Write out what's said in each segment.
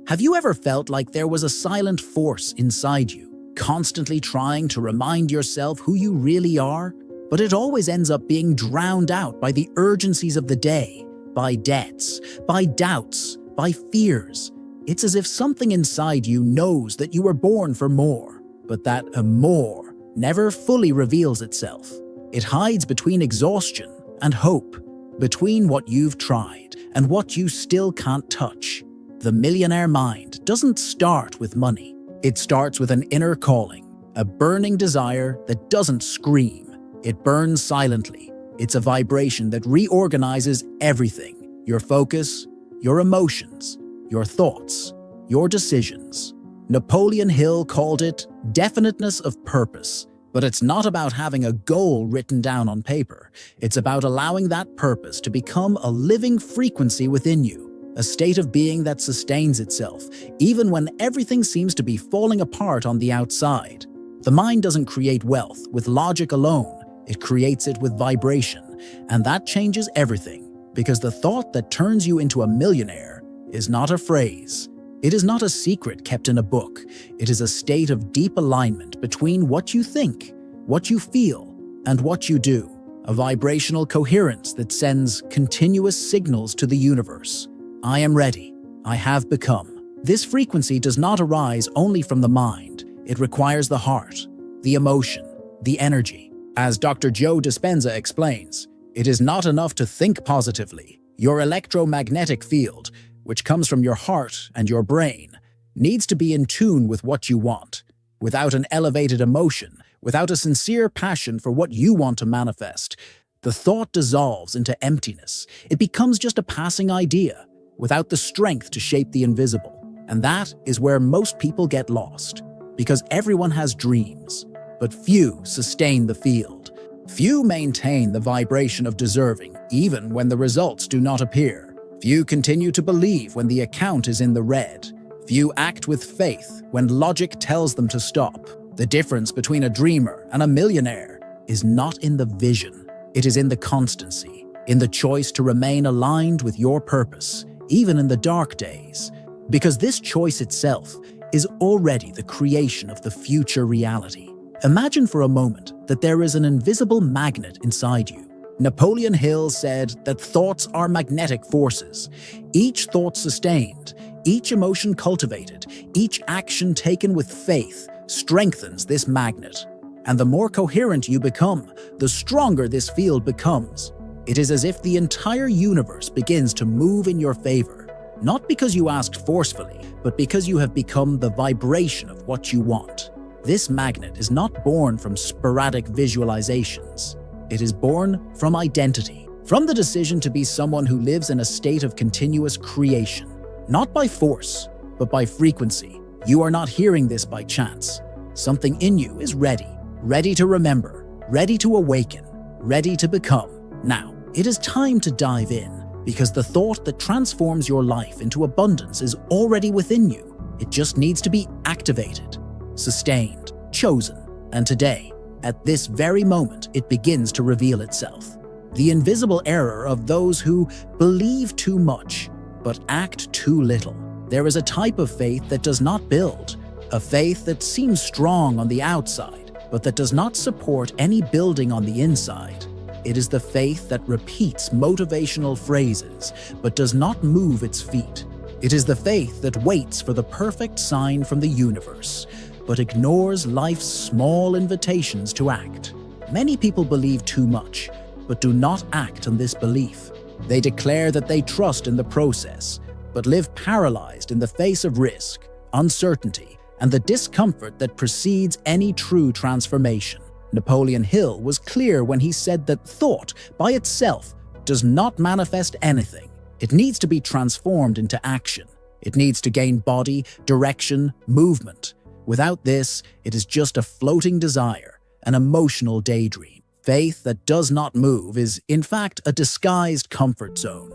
Have you ever felt like there was a silent force inside you, constantly trying to remind yourself who you really are? But it always ends up being drowned out by the urgencies of the day, by debts, by doubts, by fears. It's as if something inside you knows that you were born for more, but that a more never fully reveals itself. It hides between exhaustion and hope, between what you've tried and what you still can't touch. The millionaire mind doesn't start with money. It starts with an inner calling, a burning desire that doesn't scream. It burns silently. It's a vibration that reorganizes everything: your focus, your emotions, your thoughts, your decisions. Napoleon Hill called it definiteness of purpose. But it's not about having a goal written down on paper. It's about allowing that purpose to become a living frequency within you, a state of being that sustains itself, even when everything seems to be falling apart on the outside. The mind doesn't create wealth with logic alone. It creates it with vibration, and that changes everything, because the thought that turns you into a millionaire is not a phrase. It is not a secret kept in a book. It is a state of deep alignment between what you think, what you feel, and what you do. A vibrational coherence that sends continuous signals to the universe. I am ready. I have become. This frequency does not arise only from the mind. It requires the heart, the emotion, the energy. As Dr. Joe Dispenza explains, it is not enough to think positively. Your electromagnetic field, which comes from your heart and your brain, needs to be in tune with what you want. Without an elevated emotion, without a sincere passion for what you want to manifest, the thought dissolves into emptiness. It becomes just a passing idea, without the strength to shape the invisible. And that is where most people get lost, because everyone has dreams, but few sustain the field. Few maintain the vibration of deserving, even when the results do not appear. Few continue to believe when the account is in the red. Few act with faith when logic tells them to stop. The difference between a dreamer and a millionaire is not in the vision. It is in the constancy, in the choice to remain aligned with your purpose, even in the dark days. Because this choice itself is already the creation of the future reality. Imagine for a moment that there is an invisible magnet inside you. Napoleon Hill said that thoughts are magnetic forces. Each thought sustained, each emotion cultivated, each action taken with faith strengthens this magnet. And the more coherent you become, the stronger this field becomes. It is as if the entire universe begins to move in your favor, not because you asked forcefully, but because you have become the vibration of what you want. This magnet is not born from sporadic visualizations. It is born from identity, from the decision to be someone who lives in a state of continuous creation, not by force, but by frequency. You are not hearing this by chance. Something in you is ready to remember, ready to awaken, ready to become. Now, it is time to dive in, because the thought that transforms your life into abundance is already within you. It just needs to be activated, sustained, chosen, and today, at this very moment, it begins to reveal itself. The invisible error of those who believe too much, but act too little. There is a type of faith that does not build, a faith that seems strong on the outside, but that does not support any building on the inside. It is the faith that repeats motivational phrases, but does not move its feet. It is the faith that waits for the perfect sign from the universe, but ignores life's small invitations to act. Many people believe too much, but do not act on this belief. They declare that they trust in the process, but live paralyzed in the face of risk, uncertainty, and the discomfort that precedes any true transformation. Napoleon Hill was clear when he said that thought, by itself, does not manifest anything. It needs to be transformed into action. It needs to gain body, direction, movement. Without this, it is just a floating desire, an emotional daydream. Faith that does not move is, in fact, a disguised comfort zone,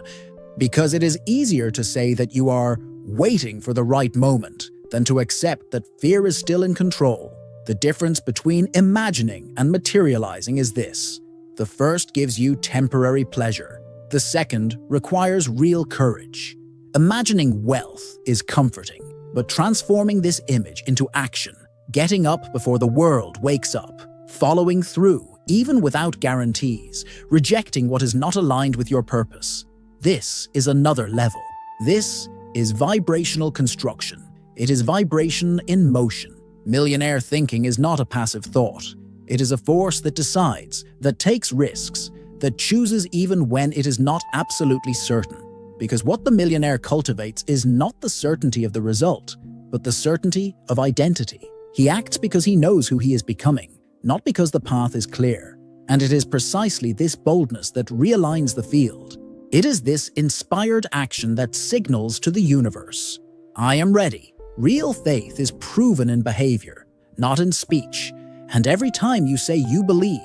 because it is easier to say that you are waiting for the right moment than to accept that fear is still in control. The difference between imagining and materializing is this: the first gives you temporary pleasure, the second requires real courage. Imagining wealth is comforting, but transforming this image into action, getting up before the world wakes up, following through, even without guarantees, rejecting what is not aligned with your purpose. This is another level. This is vibrational construction. It is vibration in motion. Millionaire thinking is not a passive thought. It is a force that decides, that takes risks, that chooses even when it is not absolutely certain. Because what the millionaire cultivates is not the certainty of the result, but the certainty of identity. He acts because he knows who he is becoming, not because the path is clear. And it is precisely this boldness that realigns the field. It is this inspired action that signals to the universe, I am ready. Real faith is proven in behavior, not in speech. And every time you say you believe,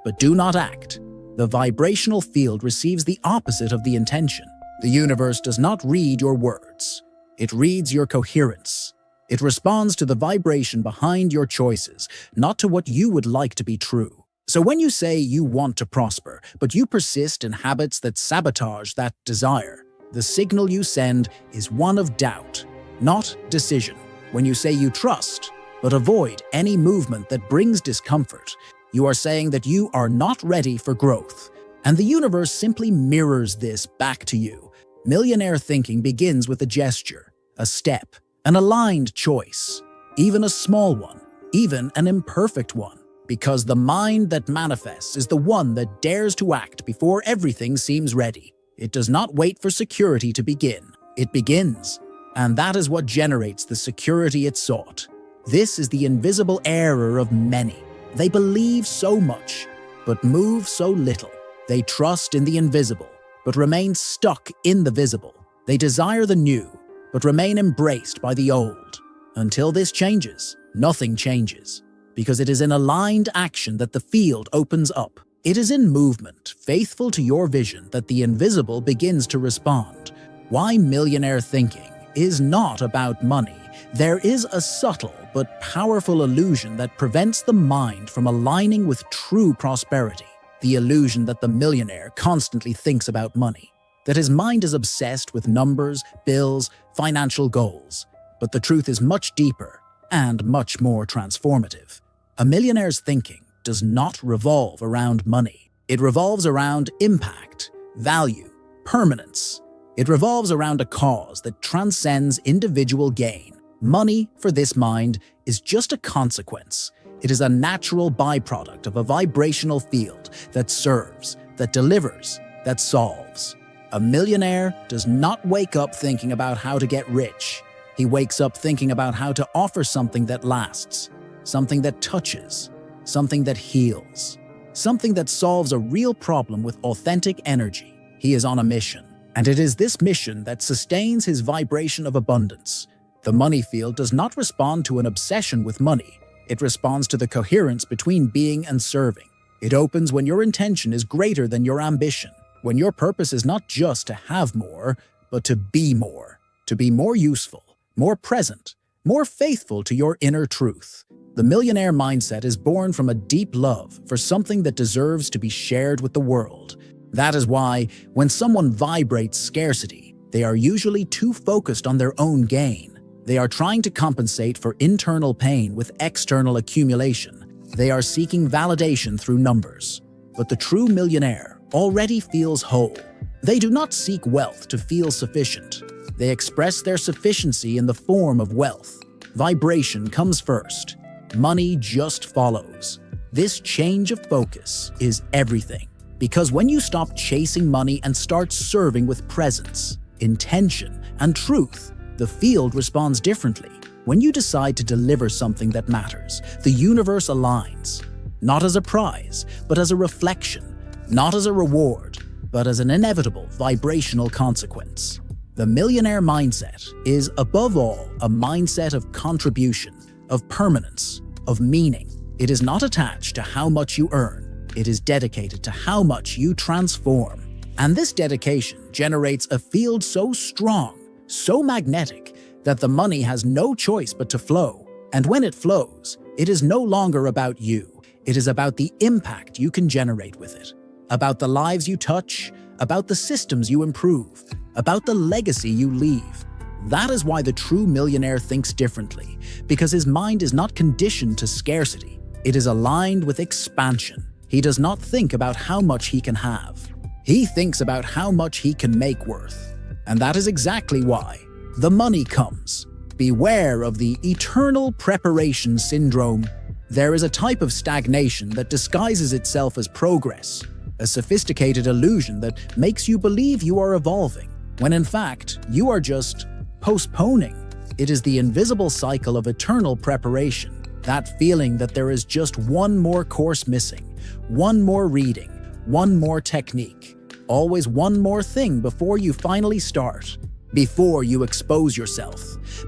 but do not act, the vibrational field receives the opposite of the intention. The universe does not read your words. It reads your coherence. It responds to the vibration behind your choices, not to what you would like to be true. So when you say you want to prosper, but you persist in habits that sabotage that desire, the signal you send is one of doubt, not decision. When you say you trust, but avoid any movement that brings discomfort, you are saying that you are not ready for growth. And the universe simply mirrors this back to you. Millionaire thinking begins with a gesture, a step, an aligned choice, even a small one, even an imperfect one. Because the mind that manifests is the one that dares to act before everything seems ready. It does not wait for security to begin. It begins. And that is what generates the security it sought. This is the invisible error of many. They believe so much, but move so little. They trust in the invisible, but remain stuck in the visible. They desire the new, but remain embraced by the old. Until this changes, nothing changes. Because it is in aligned action that the field opens up. It is in movement, faithful to your vision, that the invisible begins to respond. Why millionaire thinking is not about money. There is a subtle but powerful illusion that prevents the mind from aligning with true prosperity. The illusion that the millionaire constantly thinks about money, that his mind is obsessed with numbers, bills, financial goals. But the truth is much deeper and much more transformative. A millionaire's thinking does not revolve around money. It revolves around impact, value, permanence. It revolves around a cause that transcends individual gain. Money, for this mind, is just a consequence. It is a natural byproduct of a vibrational field that serves, that delivers, that solves. A millionaire does not wake up thinking about how to get rich. He wakes up thinking about how to offer something that lasts, something that touches, something that heals, something that solves a real problem with authentic energy. He is on a mission, and it is this mission that sustains his vibration of abundance. The money field does not respond to an obsession with money. It responds to the coherence between being and serving. It opens when your intention is greater than your ambition, when your purpose is not just to have more, but to be more useful, more present, more faithful to your inner truth. The millionaire mindset is born from a deep love for something that deserves to be shared with the world. That is why, when someone vibrates scarcity, they are usually too focused on their own gain. They are trying to compensate for internal pain with external accumulation. They are seeking validation through numbers. But the true millionaire already feels whole. They do not seek wealth to feel sufficient. They express their sufficiency in the form of wealth. Vibration comes first. Money just follows. This change of focus is everything. Because when you stop chasing money and start serving with presence, intention, and truth, the field responds differently. When you decide to deliver something that matters, the universe aligns. Not as a prize, but as a reflection. Not as a reward, but as an inevitable vibrational consequence. The millionaire mindset is, above all, a mindset of contribution, of permanence, of meaning. It is not attached to how much you earn. It is dedicated to how much you transform. And this dedication generates a field so strong, so magnetic, that the money has no choice but to flow. And when it flows, it is no longer about you. It is about the impact you can generate with it, about the lives you touch, about the systems you improve, about the legacy you leave. That is why the true millionaire thinks differently, because his mind is not conditioned to scarcity. It is aligned with expansion. He does not think about how much he can have. He thinks about how much he can make worth. And that is exactly why the money comes. Beware of the eternal preparation syndrome. There is a type of stagnation that disguises itself as progress, a sophisticated illusion that makes you believe you are evolving, when in fact, you are just postponing. It is the invisible cycle of eternal preparation, that feeling that there is just one more course missing, one more reading, one more technique, always one more thing before you finally start, before you expose yourself,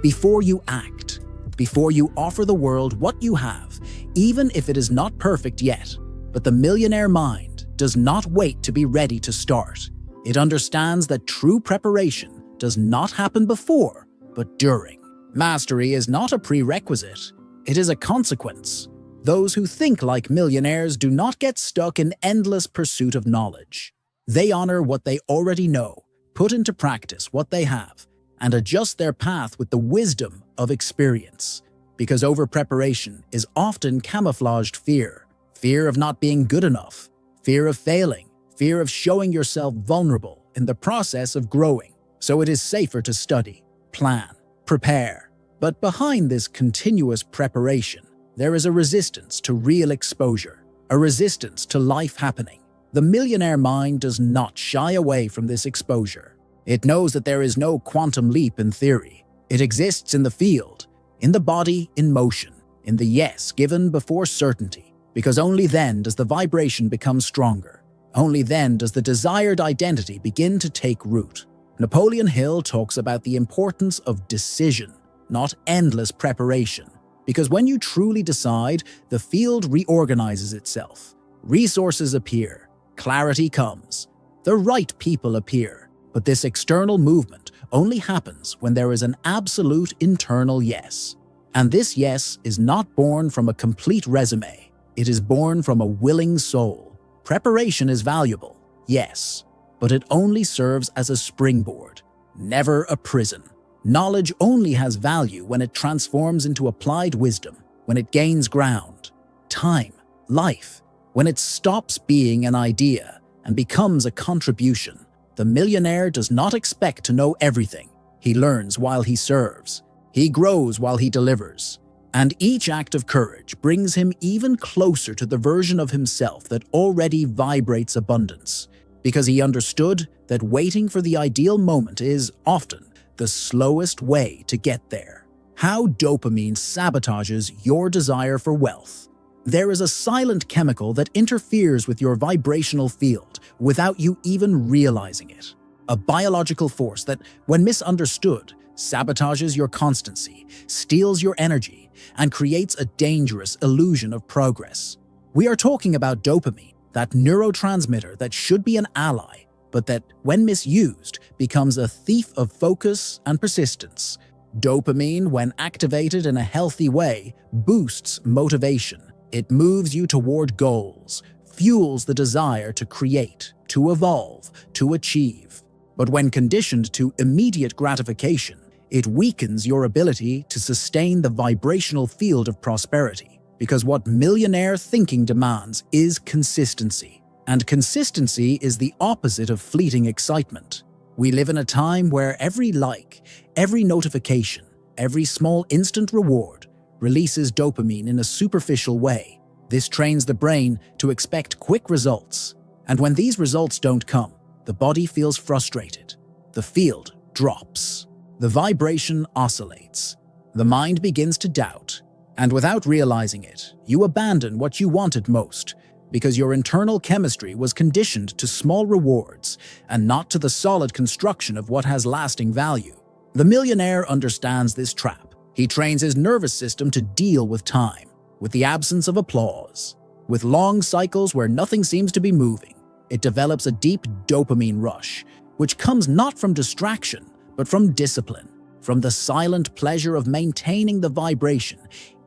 before you act, before you offer the world what you have, even if it is not perfect yet. But the millionaire mind does not wait to be ready to start. It understands that true preparation does not happen before, but during. Mastery is not a prerequisite, it is a consequence. Those who think like millionaires do not get stuck in endless pursuit of knowledge. They honor what they already know, put into practice what they have, and adjust their path with the wisdom of experience. Because over-preparation is often camouflaged fear. Fear of not being good enough, fear of failing, fear of showing yourself vulnerable in the process of growing. So it is safer to study, plan, prepare. But behind this continuous preparation, there is a resistance to real exposure, a resistance to life happening. The millionaire mind does not shy away from this exposure. It knows that there is no quantum leap in theory. It exists in the field, in the body in motion, in the yes given before certainty, because only then does the vibration become stronger. Only then does the desired identity begin to take root. Napoleon Hill talks about the importance of decision, not endless preparation, because when you truly decide, the field reorganizes itself. Resources appear, clarity comes, the right people appear, but this external movement only happens when there is an absolute internal yes. And this yes is not born from a complete resume, it is born from a willing soul. Preparation is valuable, yes, but it only serves as a springboard, never a prison. Knowledge only has value when it transforms into applied wisdom, when it gains ground, time, life, when it stops being an idea and becomes a contribution. The millionaire does not expect to know everything. He learns while he serves. He grows while he delivers. And each act of courage brings him even closer to the version of himself that already vibrates abundance, because he understood that waiting for the ideal moment is often the slowest way to get there. How dopamine sabotages your desire for wealth. There is a silent chemical that interferes with your vibrational field without you even realizing it. A biological force that, when misunderstood, sabotages your constancy, steals your energy, and creates a dangerous illusion of progress. We are talking about dopamine, that neurotransmitter that should be an ally, but that, when misused, becomes a thief of focus and persistence. Dopamine, when activated in a healthy way, boosts motivation. It moves you toward goals, fuels the desire to create, to evolve, to achieve. But when conditioned to immediate gratification, it weakens your ability to sustain the vibrational field of prosperity. Because what millionaire thinking demands is consistency. And consistency is the opposite of fleeting excitement. We live in a time where every like, every notification, every small instant reward releases dopamine in a superficial way. This trains the brain to expect quick results. And when these results don't come, the body feels frustrated. The field drops. The vibration oscillates. The mind begins to doubt. And without realizing it, you abandon what you wanted most, because your internal chemistry was conditioned to small rewards and not to the solid construction of what has lasting value. The millionaire understands this trap. He trains his nervous system to deal with time, with the absence of applause, with long cycles where nothing seems to be moving. It develops a deep dopamine rush, which comes not from distraction, but from discipline, from the silent pleasure of maintaining the vibration,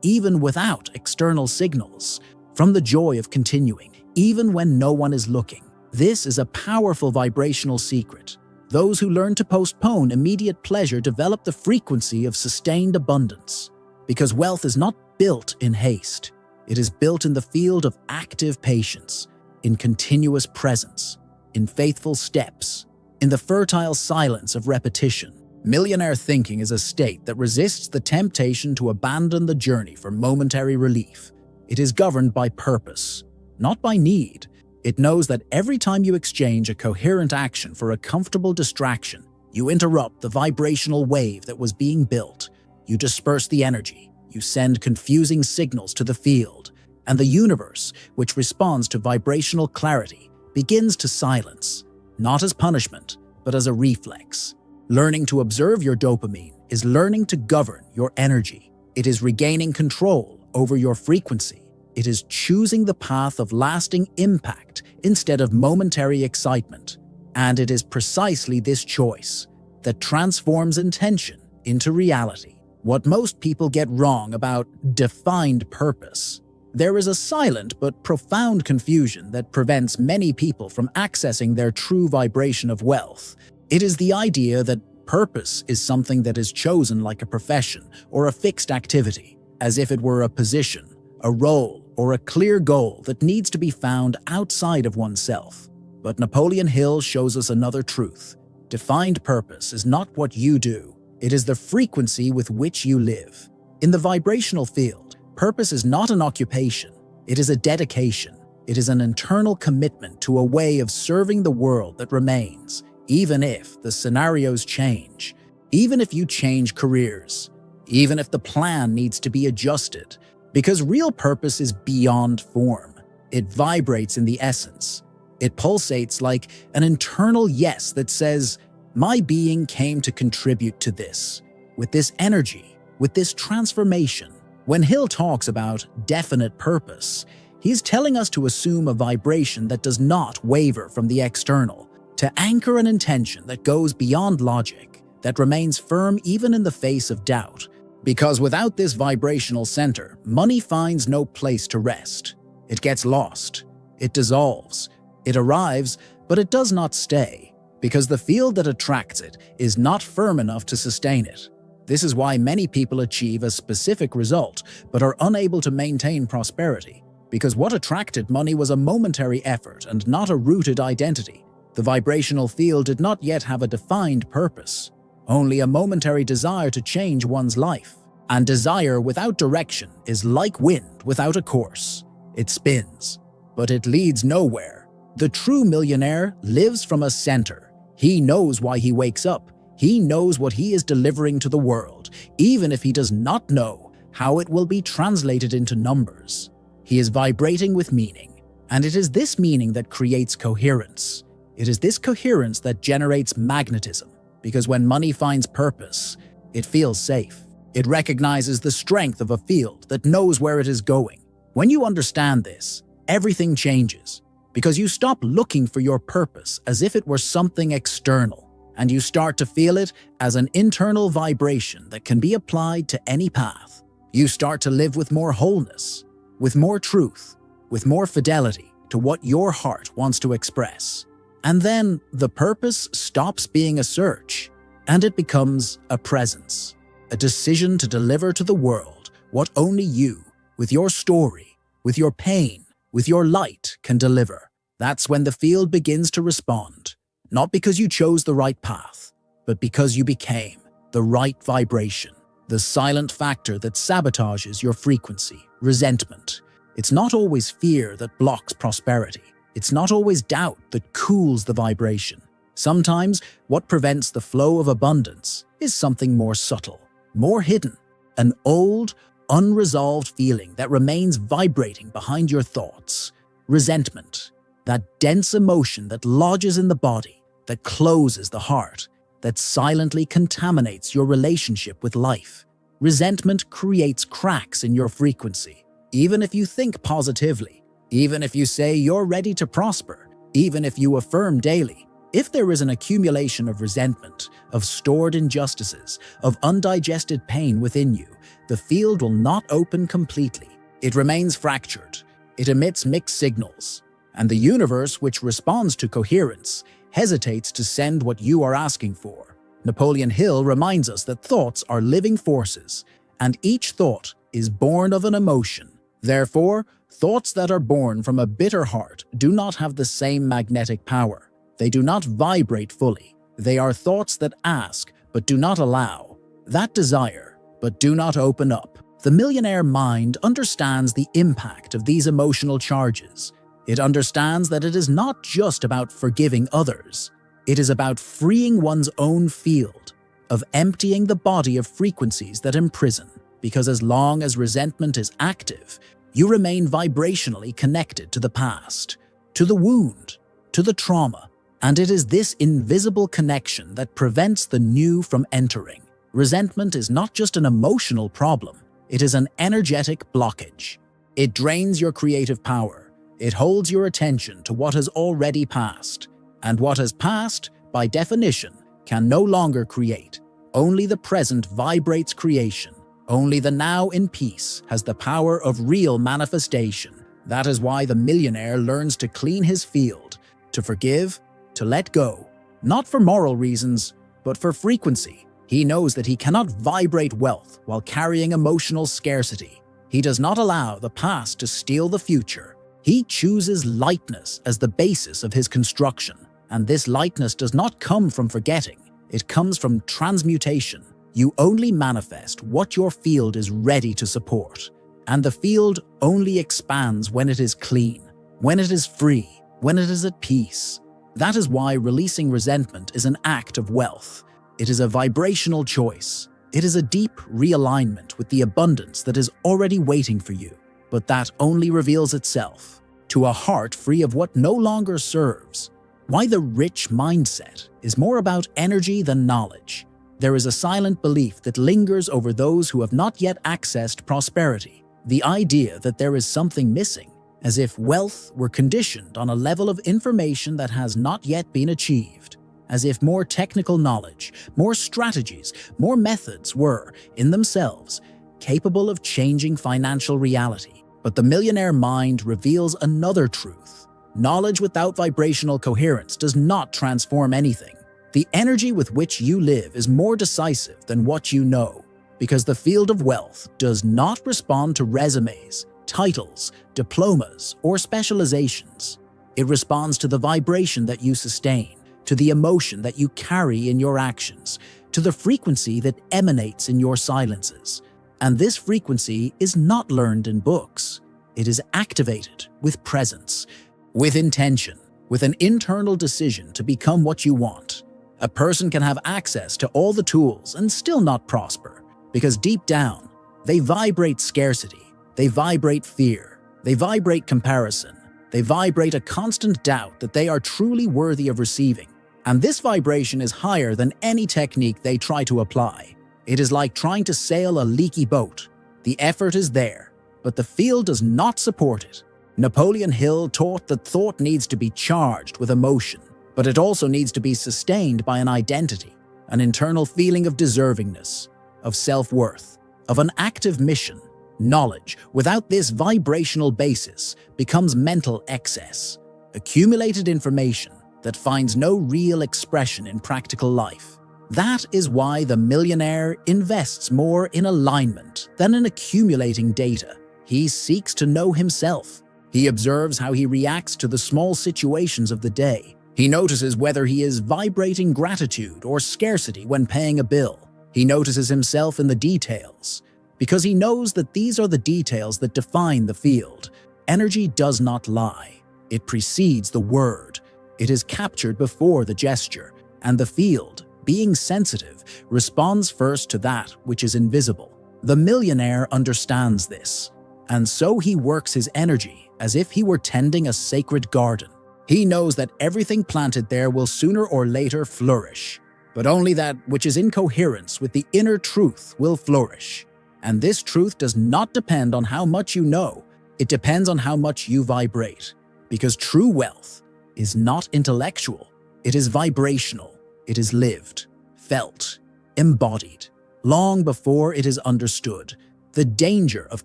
even without external signals, from the joy of continuing, even when no one is looking. This is a powerful vibrational secret. Those who learn to postpone immediate pleasure develop the frequency of sustained abundance. Because wealth is not built in haste. It is built in the field of active patience, in continuous presence, in faithful steps, in the fertile silence of repetition. Millionaire thinking is a state that resists the temptation to abandon the journey for momentary relief. It is governed by purpose, not by need. It knows that every time you exchange a coherent action for a comfortable distraction, you interrupt the vibrational wave that was being built. You disperse the energy. You send confusing signals to the field, and the universe, which responds to vibrational clarity, begins to silence, not as punishment, but as a reflex. Learning to observe your dopamine is learning to govern your energy. It is regaining control over your frequency. It is choosing the path of lasting impact instead of momentary excitement. And it is precisely this choice that transforms intention into reality. What most people get wrong about defined purpose. There is a silent but profound confusion that prevents many people from accessing their true vibration of wealth. It is the idea that purpose is something that is chosen like a profession or a fixed activity, as if it were a position, a role, or a clear goal that needs to be found outside of oneself. But Napoleon Hill shows us another truth. Defined purpose is not what you do. It is the frequency with which you live. In the vibrational field, purpose is not an occupation. It is a dedication. It is an internal commitment to a way of serving the world that remains, even if the scenarios change, even if you change careers, even if the plan needs to be adjusted. Because real purpose is beyond form. It vibrates in the essence. It pulsates like an internal yes that says, "My being came to contribute to this," with this energy, with this transformation. When Hill talks about definite purpose, he's telling us to assume a vibration that does not waver from the external, to anchor an intention that goes beyond logic, that remains firm even in the face of doubt. Because without this vibrational center, money finds no place to rest. It gets lost. It dissolves. It arrives, but it does not stay, because the field that attracts it is not firm enough to sustain it. This is why many people achieve a specific result, but are unable to maintain prosperity, because what attracted money was a momentary effort and not a rooted identity. The vibrational field did not yet have a defined purpose. Only a momentary desire to change one's life. And desire without direction is like wind without a course. It spins, but it leads nowhere. The true millionaire lives from a center. He knows why he wakes up. He knows what he is delivering to the world, even if he does not know how it will be translated into numbers. He is vibrating with meaning, and it is this meaning that creates coherence. It is this coherence that generates magnetism. Because when money finds purpose, it feels safe. It recognizes the strength of a field that knows where it is going. When you understand this, everything changes. Because you stop looking for your purpose as if it were something external, and you start to feel it as an internal vibration that can be applied to any path. You start to live with more wholeness, with more truth, with more fidelity to what your heart wants to express. And then the purpose stops being a search, and it becomes a presence, a decision to deliver to the world what only you, with your story, with your pain, with your light, can deliver. That's when the field begins to respond, not because you chose the right path, but because you became the right vibration, the silent factor that sabotages your frequency, resentment. It's not always fear that blocks prosperity. It's not always doubt that cools the vibration. Sometimes what prevents the flow of abundance is something more subtle, more hidden, an old, unresolved feeling that remains vibrating behind your thoughts. Resentment, that dense emotion that lodges in the body, that closes the heart, that silently contaminates your relationship with life. Resentment creates cracks in your frequency. Even if you think positively, even if you say you're ready to prosper, even if you affirm daily, if there is an accumulation of resentment, of stored injustices, of undigested pain within you, the field will not open completely. It remains fractured. It emits mixed signals. And the universe, which responds to coherence, hesitates to send what you are asking for. Napoleon Hill reminds us that thoughts are living forces, and each thought is born of an emotion. Therefore, thoughts that are born from a bitter heart do not have the same magnetic power. They do not vibrate fully. They are thoughts that ask but do not allow, that desire but do not open up. The millionaire mind understands the impact of these emotional charges. It understands that it is not just about forgiving others. It is about freeing one's own field, of emptying the body of frequencies that imprison. Because as long as resentment is active, you remain vibrationally connected to the past, to the wound, to the trauma, and it is this invisible connection that prevents the new from entering. Resentment is not just an emotional problem, it is an energetic blockage. It drains your creative power. It holds your attention to what has already passed. And what has passed, by definition, can no longer create. Only the present vibrates creation. Only the now in peace has the power of real manifestation. That is why the millionaire learns to clean his field, to forgive, to let go, not for moral reasons, but for frequency. He knows that he cannot vibrate wealth while carrying emotional scarcity. He does not allow the past to steal the future. He chooses lightness as the basis of his construction. And this lightness does not come from forgetting. It comes from transmutation. You only manifest what your field is ready to support. And the field only expands when it is clean, when it is free, when it is at peace. That is why releasing resentment is an act of wealth. It is a vibrational choice. It is a deep realignment with the abundance that is already waiting for you, but that only reveals itself to a heart free of what no longer serves. Why the rich mindset is more about energy than knowledge. There is a silent belief that lingers over those who have not yet accessed prosperity. The idea that there is something missing, as if wealth were conditioned on a level of information that has not yet been achieved. As if more technical knowledge, more strategies, more methods were, in themselves, capable of changing financial reality. But the millionaire mind reveals another truth. Knowledge without vibrational coherence does not transform anything. The energy with which you live is more decisive than what you know, because the field of wealth does not respond to resumes, titles, diplomas, or specializations. It responds to the vibration that you sustain, to the emotion that you carry in your actions, to the frequency that emanates in your silences. And this frequency is not learned in books. It is activated with presence, with intention, with an internal decision to become what you want. A person can have access to all the tools and still not prosper, because deep down, they vibrate scarcity, they vibrate fear, they vibrate comparison, they vibrate a constant doubt that they are truly worthy of receiving. And this vibration is higher than any technique they try to apply. It is like trying to sail a leaky boat. The effort is there, but the field does not support it. Napoleon Hill taught that thought needs to be charged with emotion, but it also needs to be sustained by an identity, an internal feeling of deservingness, of self-worth, of an active mission. Knowledge, without this vibrational basis, becomes mental excess, accumulated information that finds no real expression in practical life. That is why the millionaire invests more in alignment than in accumulating data. He seeks to know himself. He observes how he reacts to the small situations of the day. He notices whether he is vibrating gratitude or scarcity when paying a bill. He notices himself in the details, because he knows that these are the details that define the field. Energy does not lie. It precedes the word. It is captured before the gesture, and the field, being sensitive, responds first to that which is invisible. The millionaire understands this, and so he works his energy as if he were tending a sacred garden. He knows that everything planted there will sooner or later flourish, but only that which is in coherence with the inner truth will flourish. And this truth does not depend on how much you know, it depends on how much you vibrate, because true wealth is not intellectual, it is vibrational, it is lived, felt, embodied, long before it is understood. The danger of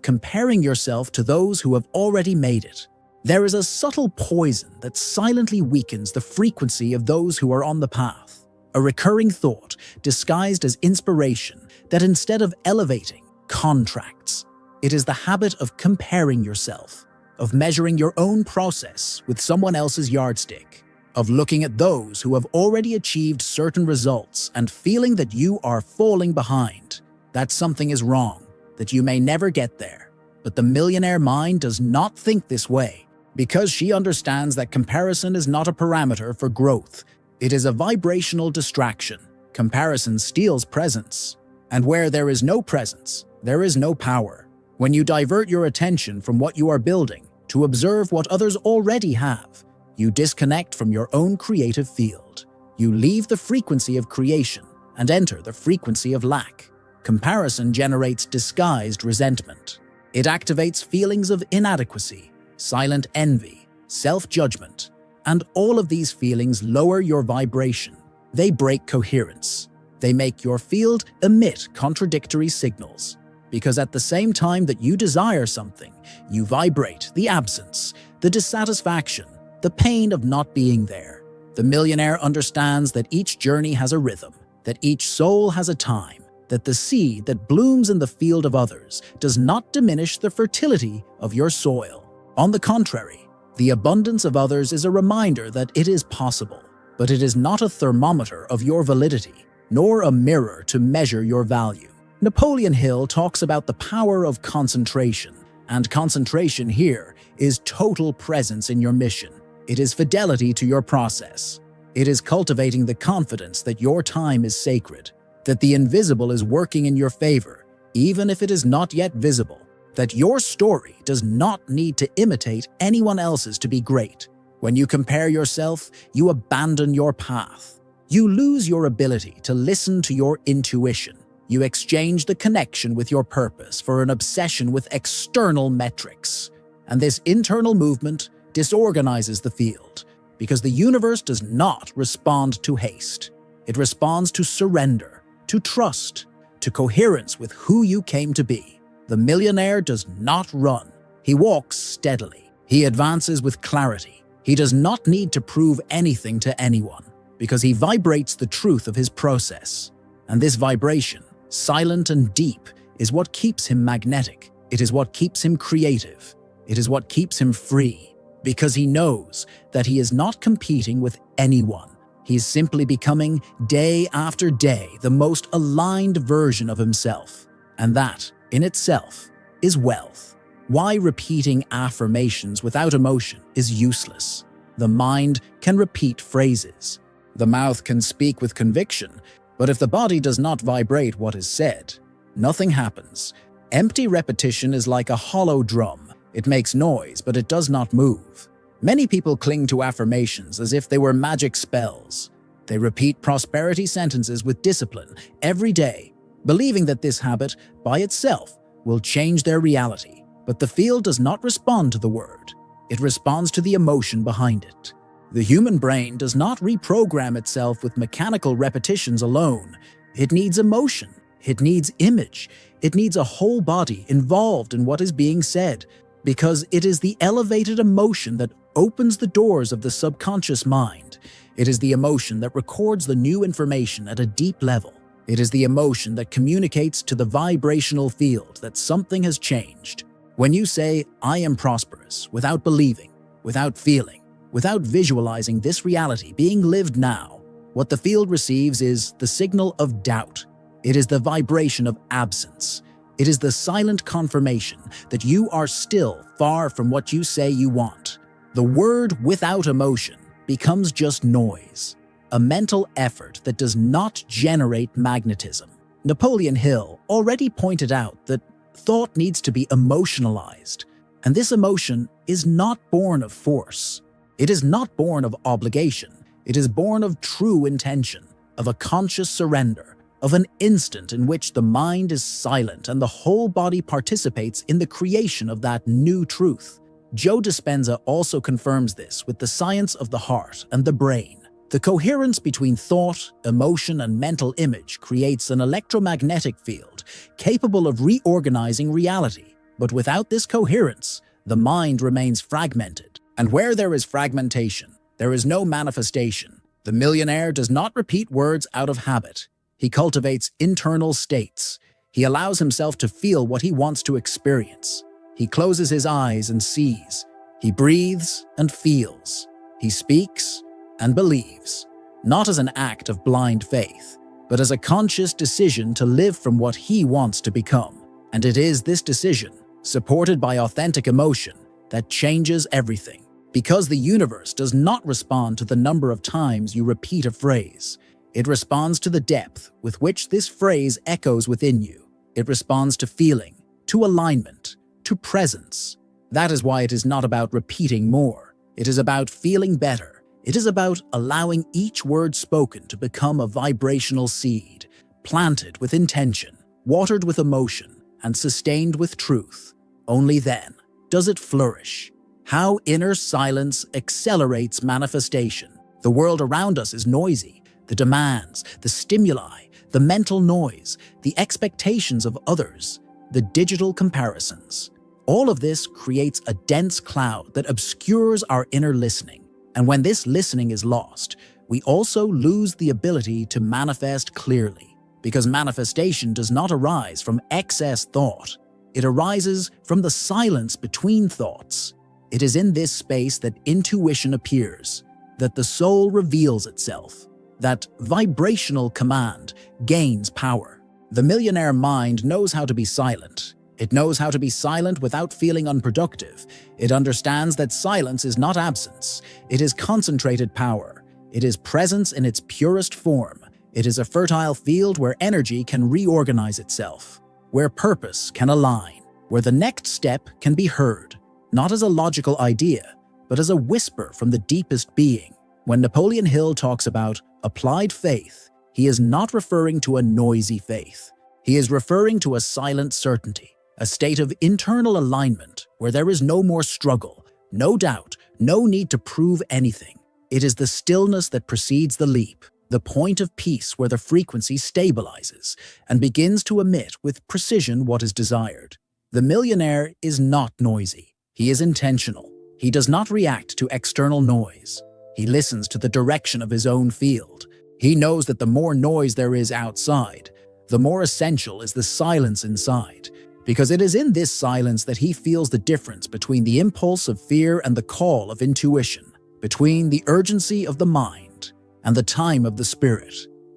comparing yourself to those who have already made it. There is a subtle poison that silently weakens the frequency of those who are on the path. A recurring thought, disguised as inspiration, that instead of elevating, contracts. It is the habit of comparing yourself, of measuring your own process with someone else's yardstick, of looking at those who have already achieved certain results and feeling that you are falling behind, that something is wrong, that you may never get there. But the millionaire mind does not think this way, because she understands that comparison is not a parameter for growth. It is a vibrational distraction. Comparison steals presence. And where there is no presence, there is no power. When you divert your attention from what you are building to observe what others already have, you disconnect from your own creative field. You leave the frequency of creation and enter the frequency of lack. Comparison generates disguised resentment. It activates feelings of inadequacy, silent envy, self-judgment, and all of these feelings lower your vibration. They break coherence. They make your field emit contradictory signals. Because at the same time that you desire something, you vibrate the absence, the dissatisfaction, the pain of not being there. The millionaire understands that each journey has a rhythm, that each soul has a time, that the seed that blooms in the field of others does not diminish the fertility of your soil. On the contrary, the abundance of others is a reminder that it is possible, but it is not a thermometer of your validity, nor a mirror to measure your value. Napoleon Hill talks about the power of concentration, and concentration here is total presence in your mission. It is fidelity to your process. It is cultivating the confidence that your time is sacred, that the invisible is working in your favor, even if it is not yet visible, that your story does not need to imitate anyone else's to be great. When you compare yourself, you abandon your path. You lose your ability to listen to your intuition. You exchange the connection with your purpose for an obsession with external metrics. And this internal movement disorganizes the field, because the universe does not respond to haste. It responds to surrender, to trust, to coherence with who you came to be. The millionaire does not run. He walks steadily. He advances with clarity. He does not need to prove anything to anyone, because he vibrates the truth of his process. And this vibration, silent and deep, is what keeps him magnetic. It is what keeps him creative. It is what keeps him free, because he knows that he is not competing with anyone. He is simply becoming, day after day, the most aligned version of himself. And that, in itself, is wealth. Why repeating affirmations without emotion is useless. The mind can repeat phrases. The mouth can speak with conviction, but if the body does not vibrate what is said, nothing happens. Empty repetition is like a hollow drum. It makes noise, but it does not move. Many people cling to affirmations as if they were magic spells. They repeat prosperity sentences with discipline every day, believing that this habit, by itself, will change their reality. But the field does not respond to the word. It responds to the emotion behind it. The human brain does not reprogram itself with mechanical repetitions alone. It needs emotion. It needs image. It needs a whole body involved in what is being said, because it is the elevated emotion that opens the doors of the subconscious mind. It is the emotion that records the new information at a deep level. It is the emotion that communicates to the vibrational field that something has changed. When you say, "I am prosperous," without believing, without feeling, without visualizing this reality being lived now, what the field receives is the signal of doubt. It is the vibration of absence. It is the silent confirmation that you are still far from what you say you want. The word without emotion becomes just noise, a mental effort that does not generate magnetism. Napoleon Hill already pointed out that thought needs to be emotionalized, and this emotion is not born of force. It is not born of obligation. It is born of true intention, of a conscious surrender, of an instant in which the mind is silent and the whole body participates in the creation of that new truth. Joe Dispenza also confirms this with the science of the heart and the brain. The coherence between thought, emotion, and mental image creates an electromagnetic field capable of reorganizing reality. But without this coherence, the mind remains fragmented, And where there is fragmentation, there is no manifestation. The millionaire does not repeat words out of habit. He cultivates internal states. He allows himself to feel what he wants to experience. He closes his eyes and sees. He breathes and feels. He speaks and believes, not as an act of blind faith, but as a conscious decision to live from what he wants to become. And it is this decision, supported by authentic emotion, that changes everything. Because the universe does not respond to the number of times you repeat a phrase. It responds to the depth with which this phrase echoes within you. It responds to feeling, to alignment, to presence. That is why it is not about repeating more. It is about feeling better. It is about allowing each word spoken to become a vibrational seed, planted with intention, watered with emotion, and sustained with truth. Only then does it flourish. How inner silence accelerates manifestation. The world around us is noisy. The demands, the stimuli, the mental noise, the expectations of others, the digital comparisons. All of this creates a dense cloud that obscures our inner listening. And when this listening is lost, we also lose the ability to manifest clearly. Because manifestation does not arise from excess thought. It arises from the silence between thoughts. It is in this space that intuition appears, that the soul reveals itself, that vibrational command gains power. The millionaire mind knows how to be silent. It knows how to be silent without feeling unproductive. It understands that silence is not absence. It is concentrated power. It is presence in its purest form. It is a fertile field where energy can reorganize itself, where purpose can align, where the next step can be heard. Not as a logical idea, but as a whisper from the deepest being. When Napoleon Hill talks about applied faith, he is not referring to a noisy faith. He is referring to a silent certainty, a state of internal alignment where there is no more struggle, no doubt, no need to prove anything. It is the stillness that precedes the leap, the point of peace where the frequency stabilizes and begins to emit with precision what is desired. The millionaire is not noisy. He is intentional. He does not react to external noise. He listens to the direction of his own field. He knows that the more noise there is outside, the more essential is the silence inside, because it is in this silence that he feels the difference between the impulse of fear and the call of intuition, between the urgency of the mind and the time of the spirit.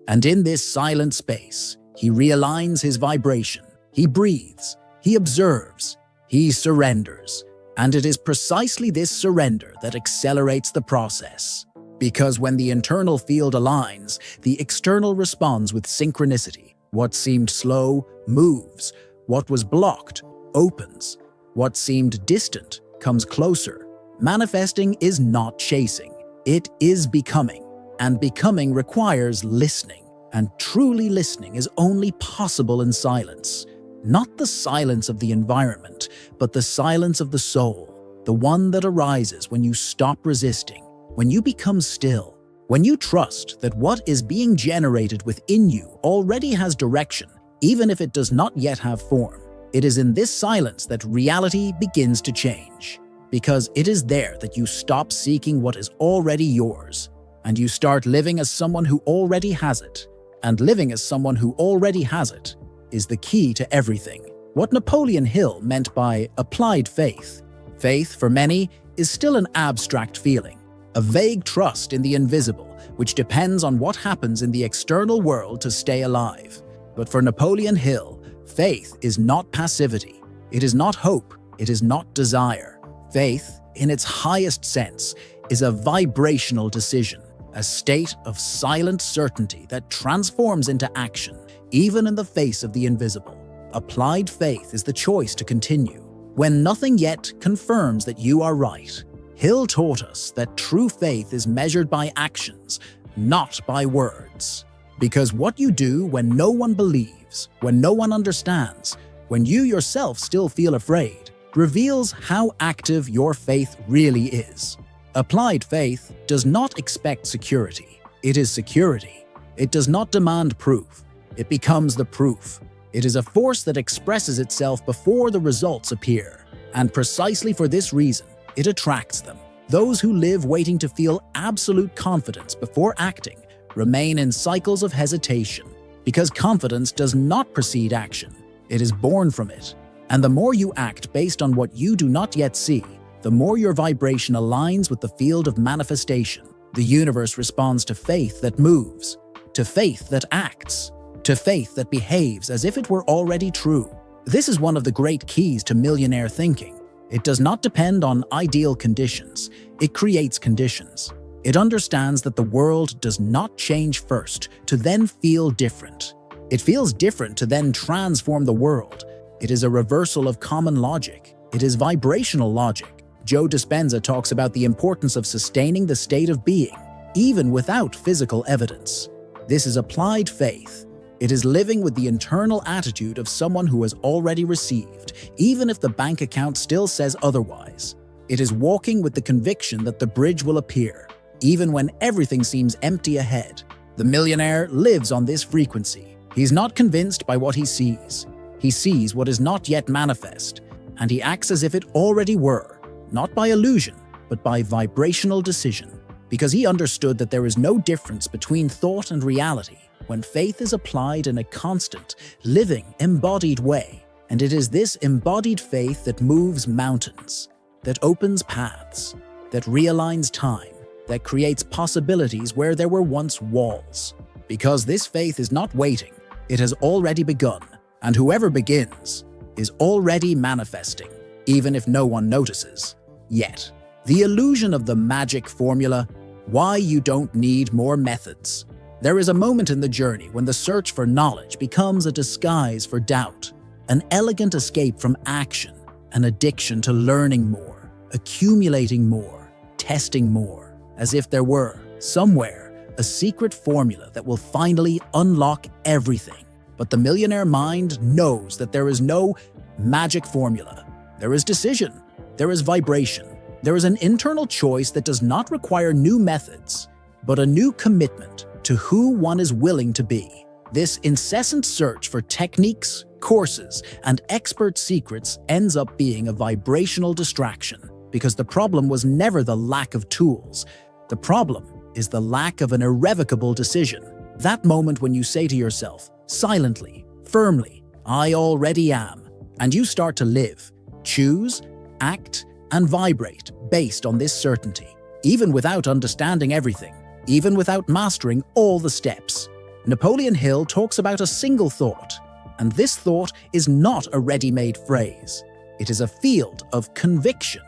And in this silent space, he realigns his vibration. He breathes. He observes. He surrenders. And it is precisely this surrender that accelerates the process. Because when the internal field aligns, the external responds with synchronicity. What seemed slow moves. What was blocked opens. What seemed distant comes closer. Manifesting is not chasing. It is becoming. And becoming requires listening. And truly listening is only possible in silence. Not the silence of the environment, but the silence of the soul, the one that arises when you stop resisting, when you become still, when you trust that what is being generated within you already has direction, even if it does not yet have form. It is in this silence that reality begins to change, because it is there that you stop seeking what is already yours, and you start living as someone who already has it. And living as someone who already has it is the key to everything. What Napoleon Hill meant by applied faith. Faith, for many, is still an abstract feeling, a vague trust in the invisible, which depends on what happens in the external world to stay alive. But for Napoleon Hill, faith is not passivity. It is not hope. It is not desire. Faith, in its highest sense, is a vibrational decision, a state of silent certainty that transforms into action, even in the face of the invisible. Applied faith is the choice to continue, when nothing yet confirms that you are right. Hill taught us that true faith is measured by actions, not by words. Because what you do when no one believes, when no one understands, when you yourself still feel afraid, reveals how active your faith really is. Applied faith does not expect security. It is security. It does not demand proof. It becomes the proof. It is a force that expresses itself before the results appear. And precisely for this reason, it attracts them. Those who live waiting to feel absolute confidence before acting remain in cycles of hesitation, because confidence does not precede action. It is born from it. And the more you act based on what you do not yet see, the more your vibration aligns with the field of manifestation. The universe responds to faith that moves, to faith that acts, to faith that behaves as if it were already true. This is one of the great keys to millionaire thinking. It does not depend on ideal conditions. It creates conditions. It understands that the world does not change first to then feel different. It feels different to then transform the world. It is a reversal of common logic. It is vibrational logic. Joe Dispenza talks about the importance of sustaining the state of being, even without physical evidence. This is applied faith. It is living with the internal attitude of someone who has already received, even if the bank account still says otherwise. It is walking with the conviction that the bridge will appear, even when everything seems empty ahead. The millionaire lives on this frequency. He's not convinced by what he sees. He sees what is not yet manifest, and he acts as if it already were, not by illusion, but by vibrational decision, because he understood that there is no difference between thought and reality when faith is applied in a constant, living, embodied way. And it is this embodied faith that moves mountains, that opens paths, that realigns time, that creates possibilities where there were once walls. Because this faith is not waiting, it has already begun, and whoever begins is already manifesting, even if no one notices yet. The illusion of the magic formula, why you don't need more methods. There is a moment in the journey when the search for knowledge becomes a disguise for doubt, an elegant escape from action, an addiction to learning more, accumulating more, testing more, as if there were, somewhere, a secret formula that will finally unlock everything. But the millionaire mind knows that there is no magic formula. There is decision, there is vibration, there is an internal choice that does not require new methods, but a new commitment to who one is willing to be. This incessant search for techniques, courses, and expert secrets ends up being a vibrational distraction, because the problem was never the lack of tools. The problem is the lack of an irrevocable decision. That moment when you say to yourself, silently, firmly, I already am, and you start to live, choose, act, and vibrate based on this certainty, even without understanding everything, even without mastering all the steps. Napoleon Hill talks about a single thought, and this thought is not a ready-made phrase. It is a field of conviction.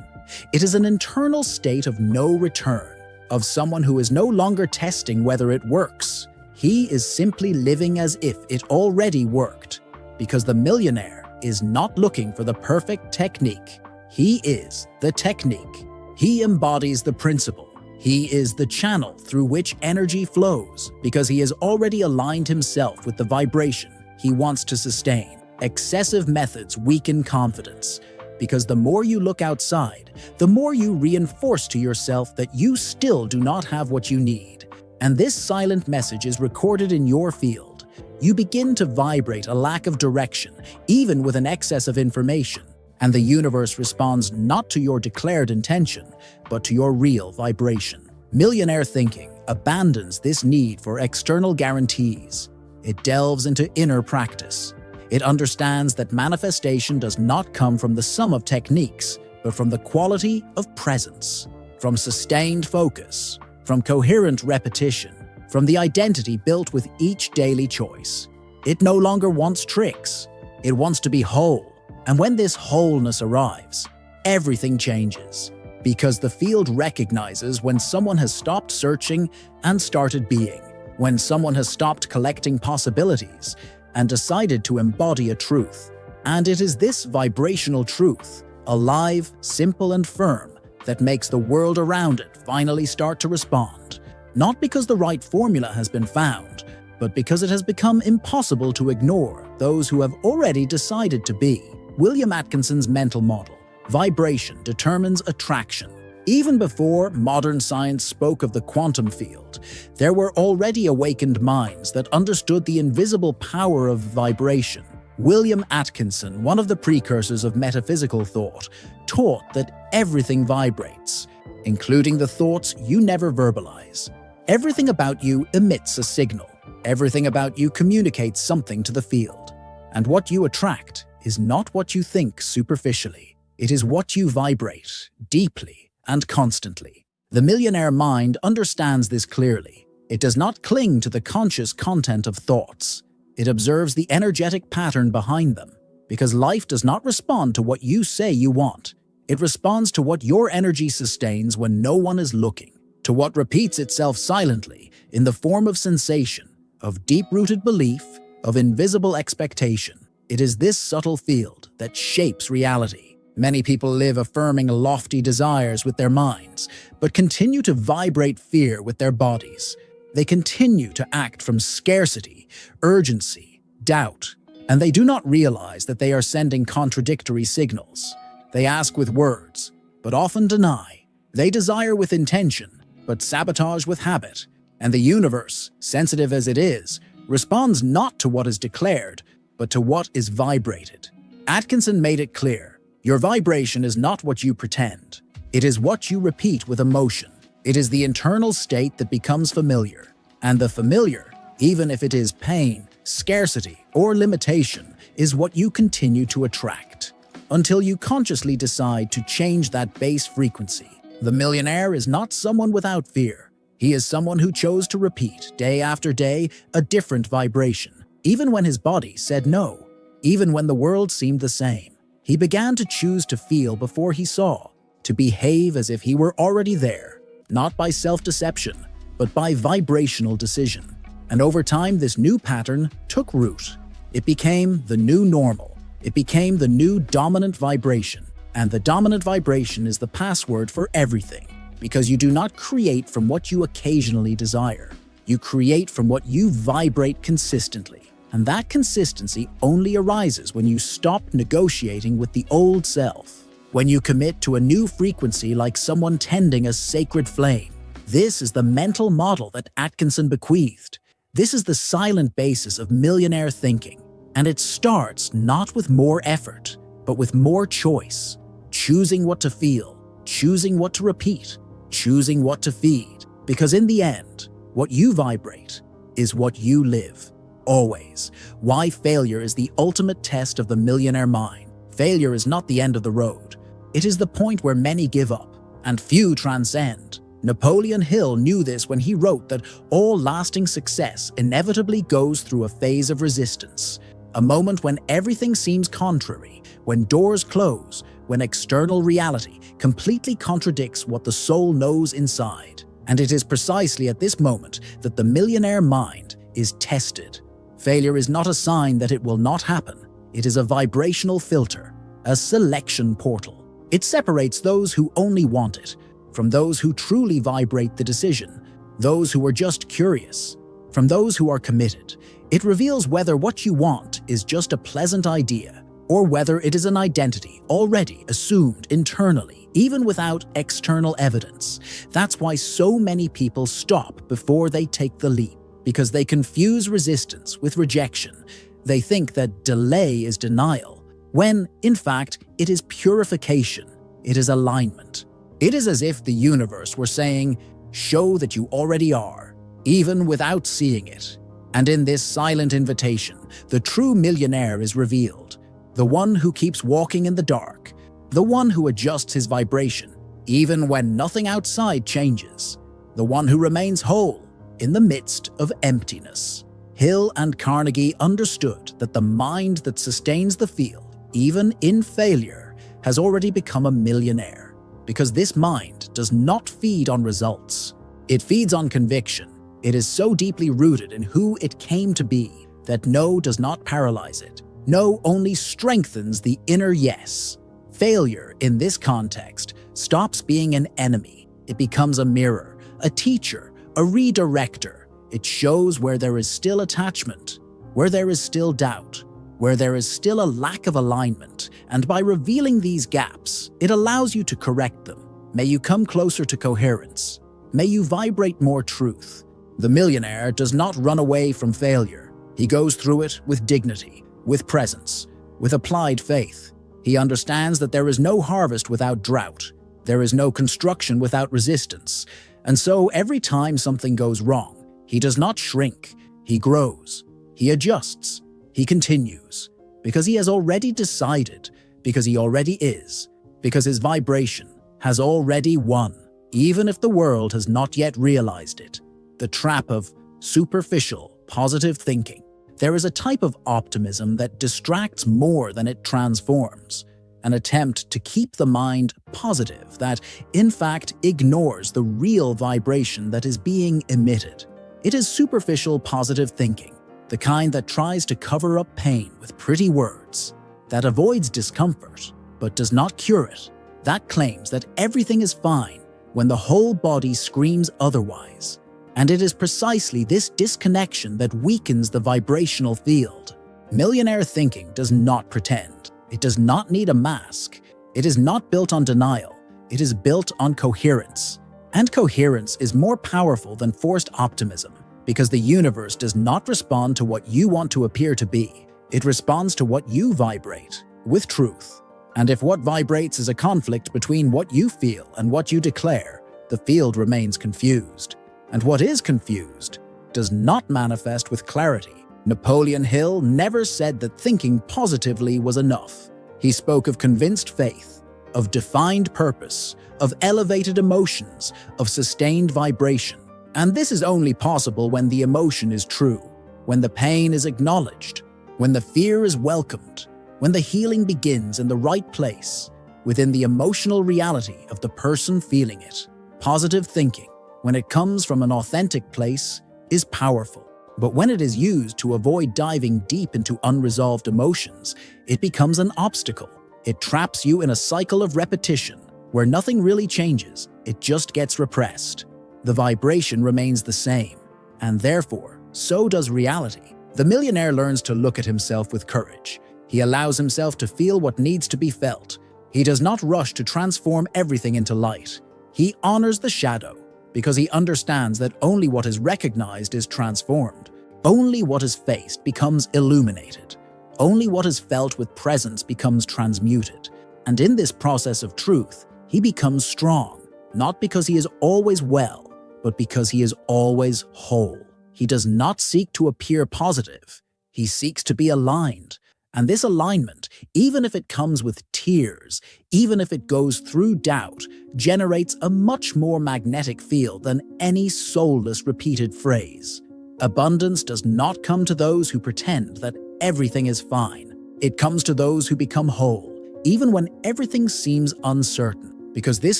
It is an internal state of no return, of someone who is no longer testing whether it works. He is simply living as if it already worked, because the millionaire is not looking for the perfect technique. He is the technique. He embodies the principle. He is the channel through which energy flows, because he has already aligned himself with the vibration he wants to sustain. Excessive methods weaken confidence, because the more you look outside, the more you reinforce to yourself that you still do not have what you need. And this silent message is recorded in your field. You begin to vibrate a lack of direction, even with an excess of information. And the universe responds not to your declared intention, but to your real vibration. Millionaire thinking abandons this need for external guarantees. It delves into inner practice. It understands that manifestation does not come from the sum of techniques, but from the quality of presence, from sustained focus, from coherent repetition, from the identity built with each daily choice. It no longer wants tricks. It wants to be whole. And when this wholeness arrives, everything changes, because the field recognizes when someone has stopped searching and started being, when someone has stopped collecting possibilities and decided to embody a truth. And it is this vibrational truth, alive, simple, and firm, that makes the world around it finally start to respond, not because the right formula has been found, but because it has become impossible to ignore those who have already decided to be. William Atkinson's mental model, vibration determines attraction. Even before modern science spoke of the quantum field, there were already awakened minds that understood the invisible power of vibration. William Atkinson, one of the precursors of metaphysical thought, taught that everything vibrates. including the thoughts you never verbalize. Everything about you emits a signal. Everything about you communicates something to the field. And what you attract is not what you think superficially. It is what you vibrate deeply and constantly. The millionaire mind understands this clearly. It does not cling to the conscious content of thoughts. It observes the energetic pattern behind them, because life does not respond to what you say you want. It responds to what your energy sustains when no one is looking, to what repeats itself silently in the form of sensation, of deep-rooted belief, of invisible expectation. It is this subtle field that shapes reality. Many people live affirming lofty desires with their minds, but continue to vibrate fear with their bodies. They continue to act from scarcity, urgency, doubt, and they do not realize that they are sending contradictory signals. They ask with words, but often deny. They desire with intention, but sabotage with habit. And the universe, sensitive as it is, responds not to what is declared, but to what is vibrated. Atkinson made it clear, your vibration is not what you pretend. It is what you repeat with emotion. It is the internal state that becomes familiar. And the familiar, even if it is pain, scarcity, or limitation, is what you continue to attract, until you consciously decide to change that base frequency. The millionaire is not someone without fear. He is someone who chose to repeat, day after day, a different vibration, even when his body said no, even when the world seemed the same. He began to choose to feel before he saw, to behave as if he were already there, not by self-deception, but by vibrational decision. And over time, this new pattern took root. It became the new normal. It became the new dominant vibration. And the dominant vibration is the password for everything, because you do not create from what you occasionally desire. You create from what you vibrate consistently. And that consistency only arises when you stop negotiating with the old self. When you commit to a new frequency like someone tending a sacred flame. This is the mental model that Atkinson bequeathed. This is the silent basis of millionaire thinking. And it starts not with more effort, but with more choice. Choosing what to feel, choosing what to repeat, choosing what to feed. Because in the end, what you vibrate is what you live. Always. Why failure is the ultimate test of the millionaire mind. Failure is not the end of the road. It is the point where many give up, and few transcend. Napoleon Hill knew this when he wrote that all lasting success inevitably goes through a phase of resistance, a moment when everything seems contrary, when doors close, when external reality completely contradicts what the soul knows inside. And it is precisely at this moment that the millionaire mind is tested. Failure is not a sign that it will not happen. It is a vibrational filter, a selection portal. It separates those who only want it from those who truly vibrate the decision, those who are just curious, from those who are committed. It reveals whether what you want is just a pleasant idea or whether it is an identity already assumed internally, even without external evidence. That's why so many people stop before they take the leap, because they confuse resistance with rejection. They think that delay is denial, when, in fact, it is purification, it is alignment. It is as if the universe were saying, show that you already are, even without seeing it. And in this silent invitation, the true millionaire is revealed, the one who keeps walking in the dark, the one who adjusts his vibration, even when nothing outside changes, the one who remains whole in the midst of emptiness. Hill and Carnegie understood that the mind that sustains the field, even in failure, has already become a millionaire, because this mind does not feed on results. It feeds on conviction. It is so deeply rooted in who it came to be that no does not paralyze it. No only strengthens the inner yes. Failure, in this context, stops being an enemy. It becomes a mirror, a teacher, a redirector. It shows where there is still attachment, where there is still doubt, where there is still a lack of alignment, and by revealing these gaps, it allows you to correct them. May you come closer to coherence. May you vibrate more truth. The millionaire does not run away from failure. He goes through it with dignity, with presence, with applied faith. He understands that there is no harvest without drought, There is no construction without resistance. And so every time something goes wrong, he does not shrink, he grows, he adjusts, he continues, because he has already decided, because he already is, because his vibration has already won, even if the world has not yet realized it. The trap of superficial, positive thinking. There is a type of optimism that distracts more than it transforms, an attempt to keep the mind positive that, in fact, ignores the real vibration that is being emitted. It is superficial positive thinking, the kind that tries to cover up pain with pretty words, that avoids discomfort but does not cure it, that claims that everything is fine when the whole body screams otherwise. And it is precisely this disconnection that weakens the vibrational field. Millionaire thinking does not pretend. It does not need a mask. It is not built on denial. It is built on coherence. And coherence is more powerful than forced optimism, because the universe does not respond to what you want to appear to be. It responds to what you vibrate, with truth. And if what vibrates is a conflict between what you feel and what you declare, the field remains confused. And what is confused does not manifest with clarity. Napoleon Hill never said that thinking positively was enough. He spoke of convinced faith, of defined purpose, of elevated emotions, of sustained vibration. And this is only possible when the emotion is true, when the pain is acknowledged, when the fear is welcomed, when the healing begins in the right place, within the emotional reality of the person feeling it. Positive thinking, when it comes from an authentic place, is powerful. But when it is used to avoid diving deep into unresolved emotions, it becomes an obstacle. It traps you in a cycle of repetition, where nothing really changes, it just gets repressed. The vibration remains the same, and therefore, so does reality. The millionaire learns to look at himself with courage. He allows himself to feel what needs to be felt. He does not rush to transform everything into light. He honors the shadow, because he understands that only what is recognized is transformed. Only what is faced becomes illuminated. Only what is felt with presence becomes transmuted. And in this process of truth, he becomes strong, not because he is always well, but because he is always whole. He does not seek to appear positive. He seeks to be aligned. And this alignment, even if it comes with tears, even if it goes through doubt, generates a much more magnetic field than any soulless repeated phrase. Abundance does not come to those who pretend that everything is fine. It comes to those who become whole, even when everything seems uncertain, because this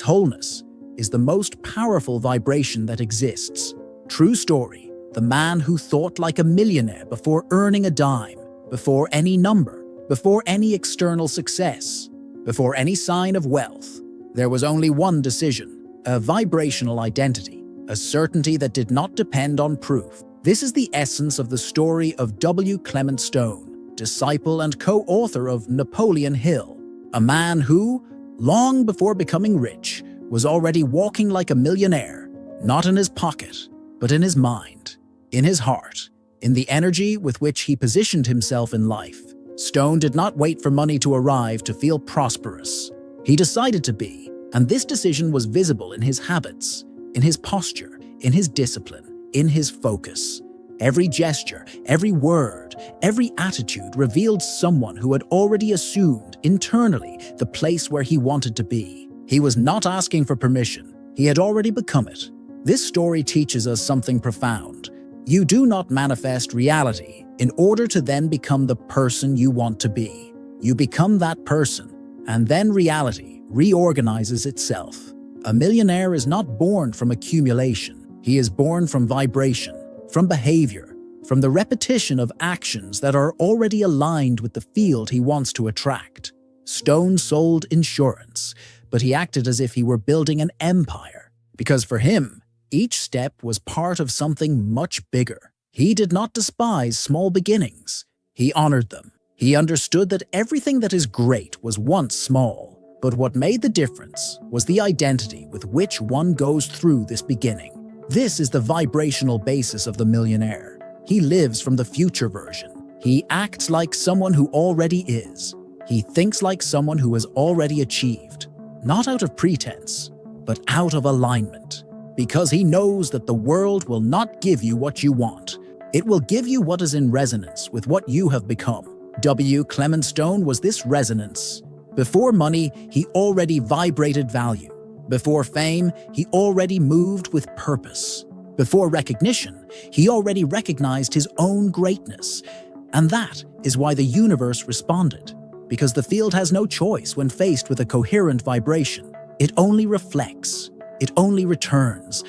wholeness is the most powerful vibration that exists. True story, the man who thought like a millionaire before earning a dime, before any number, before any external success, before any sign of wealth. There was only one decision, a vibrational identity, a certainty that did not depend on proof. This is the essence of the story of W. Clement Stone, disciple and co-author of Napoleon Hill, a man who, long before becoming rich, was already walking like a millionaire, not in his pocket, but in his mind, in his heart, in the energy with which he positioned himself in life. Stone did not wait for money to arrive to feel prosperous. He decided to be, and this decision was visible in his habits, in his posture, in his discipline, in his focus. Every gesture, every word, every attitude revealed someone who had already assumed internally the place where he wanted to be. He was not asking for permission. He had already become it. This story teaches us something profound. You do not manifest reality in order to then become the person you want to be. You become that person, and then reality reorganizes itself. A millionaire is not born from accumulation. He is born from vibration, from behavior, from the repetition of actions that are already aligned with the field he wants to attract. Stone sold insurance, but he acted as if he were building an empire, because for him, each step was part of something much bigger. He did not despise small beginnings. He honored them. He understood that everything that is great was once small, but what made the difference was the identity with which one goes through this beginning. This is the vibrational basis of the millionaire. He lives from the future version. He acts like someone who already is. He thinks like someone who has already achieved. not out of pretense, but out of alignment. Because he knows that the world will not give you what you want. It will give you what is in resonance with what you have become. W. Clement Stone was this resonance. Before money, he already vibrated value. Before fame, he already moved with purpose. Before recognition, he already recognized his own greatness. And that is why the universe responded. Because the field has no choice when faced with a coherent vibration. It only reflects. It only returns.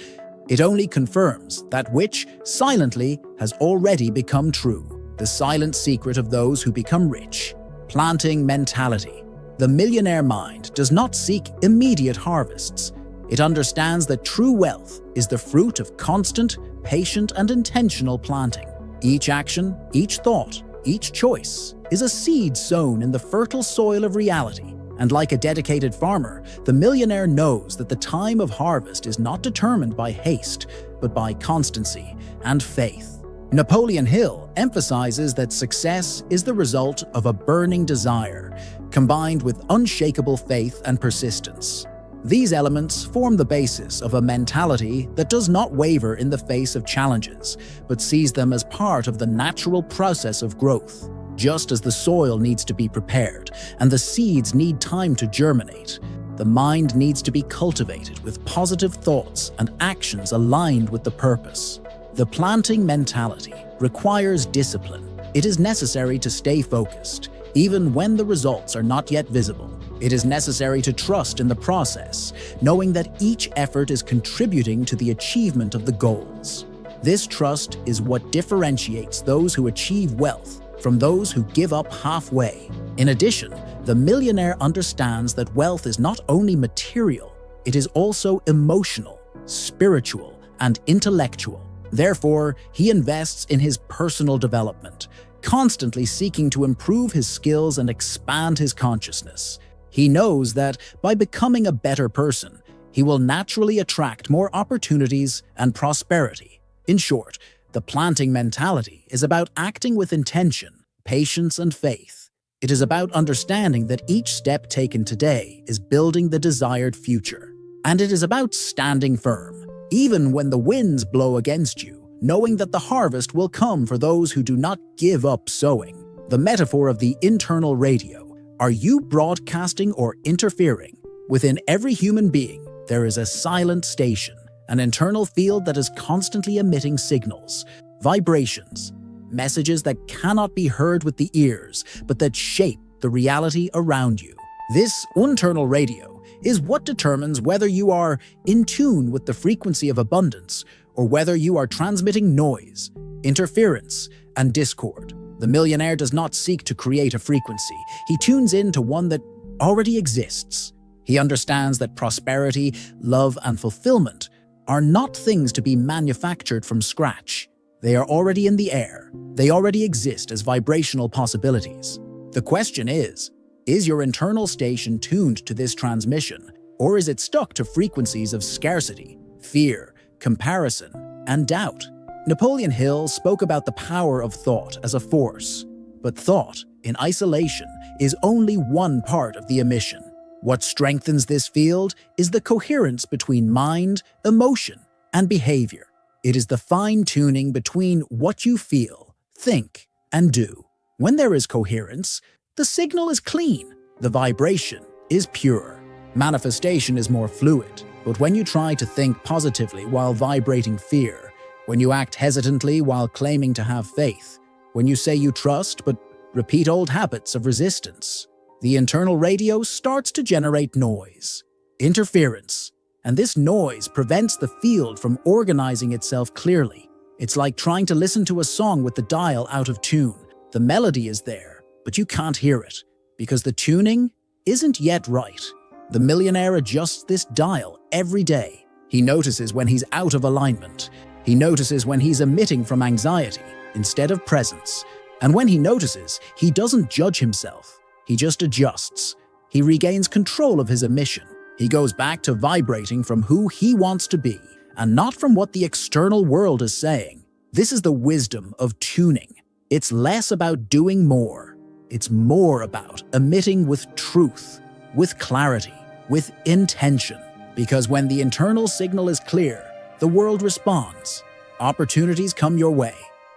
It only confirms that which, silently, has already become true. The silent secret of those who become rich. Planting mentality. The millionaire mind does not seek immediate harvests. It understands that true wealth is the fruit of constant, patient, and intentional planting. Each action, each thought, each choice is a seed sown in the fertile soil of reality. And like a dedicated farmer, the millionaire knows that the time of harvest is not determined by haste, but by constancy and faith. Napoleon Hill emphasizes that success is the result of a burning desire, combined with unshakable faith and persistence. These elements form the basis of a mentality that does not waver in the face of challenges, but sees them as part of the natural process of growth. Just as the soil needs to be prepared and the seeds need time to germinate, the mind needs to be cultivated with positive thoughts and actions aligned with the purpose. The planting mentality requires discipline. It is necessary to stay focused, even when the results are not yet visible. It is necessary to trust in the process, knowing that each effort is contributing to the achievement of the goals. This trust is what differentiates those who achieve wealth from those who give up halfway. In addition, the millionaire understands that wealth is not only material, it is also emotional, spiritual, and intellectual. Therefore, he invests in his personal development, constantly seeking to improve his skills and expand his consciousness. He knows that by becoming a better person, he will naturally attract more opportunities and prosperity. In short, the planting mentality is about acting with intention, patience, and faith. It is about understanding that each step taken today is building the desired future. And it is about standing firm, even when the winds blow against you, knowing that the harvest will come for those who do not give up sowing. The metaphor of the internal radio. Are you broadcasting or interfering? Within every human being, there is a silent station, an internal field that is constantly emitting signals, vibrations, messages that cannot be heard with the ears, but that shape the reality around you. This internal radio is what determines whether you are in tune with the frequency of abundance or whether you are transmitting noise, interference, and discord. The millionaire does not seek to create a frequency. He tunes in to one that already exists. He understands that prosperity, love, and fulfillment are not things to be manufactured from scratch. They are already in the air. They already exist as vibrational possibilities. The question is your internal station tuned to this transmission, or is it stuck to frequencies of scarcity, fear, comparison, and doubt? Napoleon Hill spoke about the power of thought as a force, but thought, in isolation, is only one part of the emission. What strengthens this field is the coherence between mind, emotion, and behavior. It is the fine-tuning between what you feel, think, and do. When there is coherence, the signal is clean, the vibration is pure. Manifestation is more fluid, but when you try to think positively while vibrating fear, when you act hesitantly while claiming to have faith, when you say you trust but repeat old habits of resistance, the internal radio starts to generate noise, interference, and this noise prevents the field from organizing itself clearly. It's like trying to listen to a song with the dial out of tune. The melody is there, but you can't hear it, because the tuning isn't yet right. The millionaire adjusts this dial every day. He notices when he's out of alignment. He notices when he's emitting from anxiety instead of presence. And when he notices, he doesn't judge himself. He just adjusts. He regains control of his emission. He goes back to vibrating from who he wants to be, and not from what the external world is saying. This is the wisdom of tuning. It's less about doing more. It's more about emitting with truth, with clarity, with intention. Because when the internal signal is clear, the world responds. Opportunities come your way.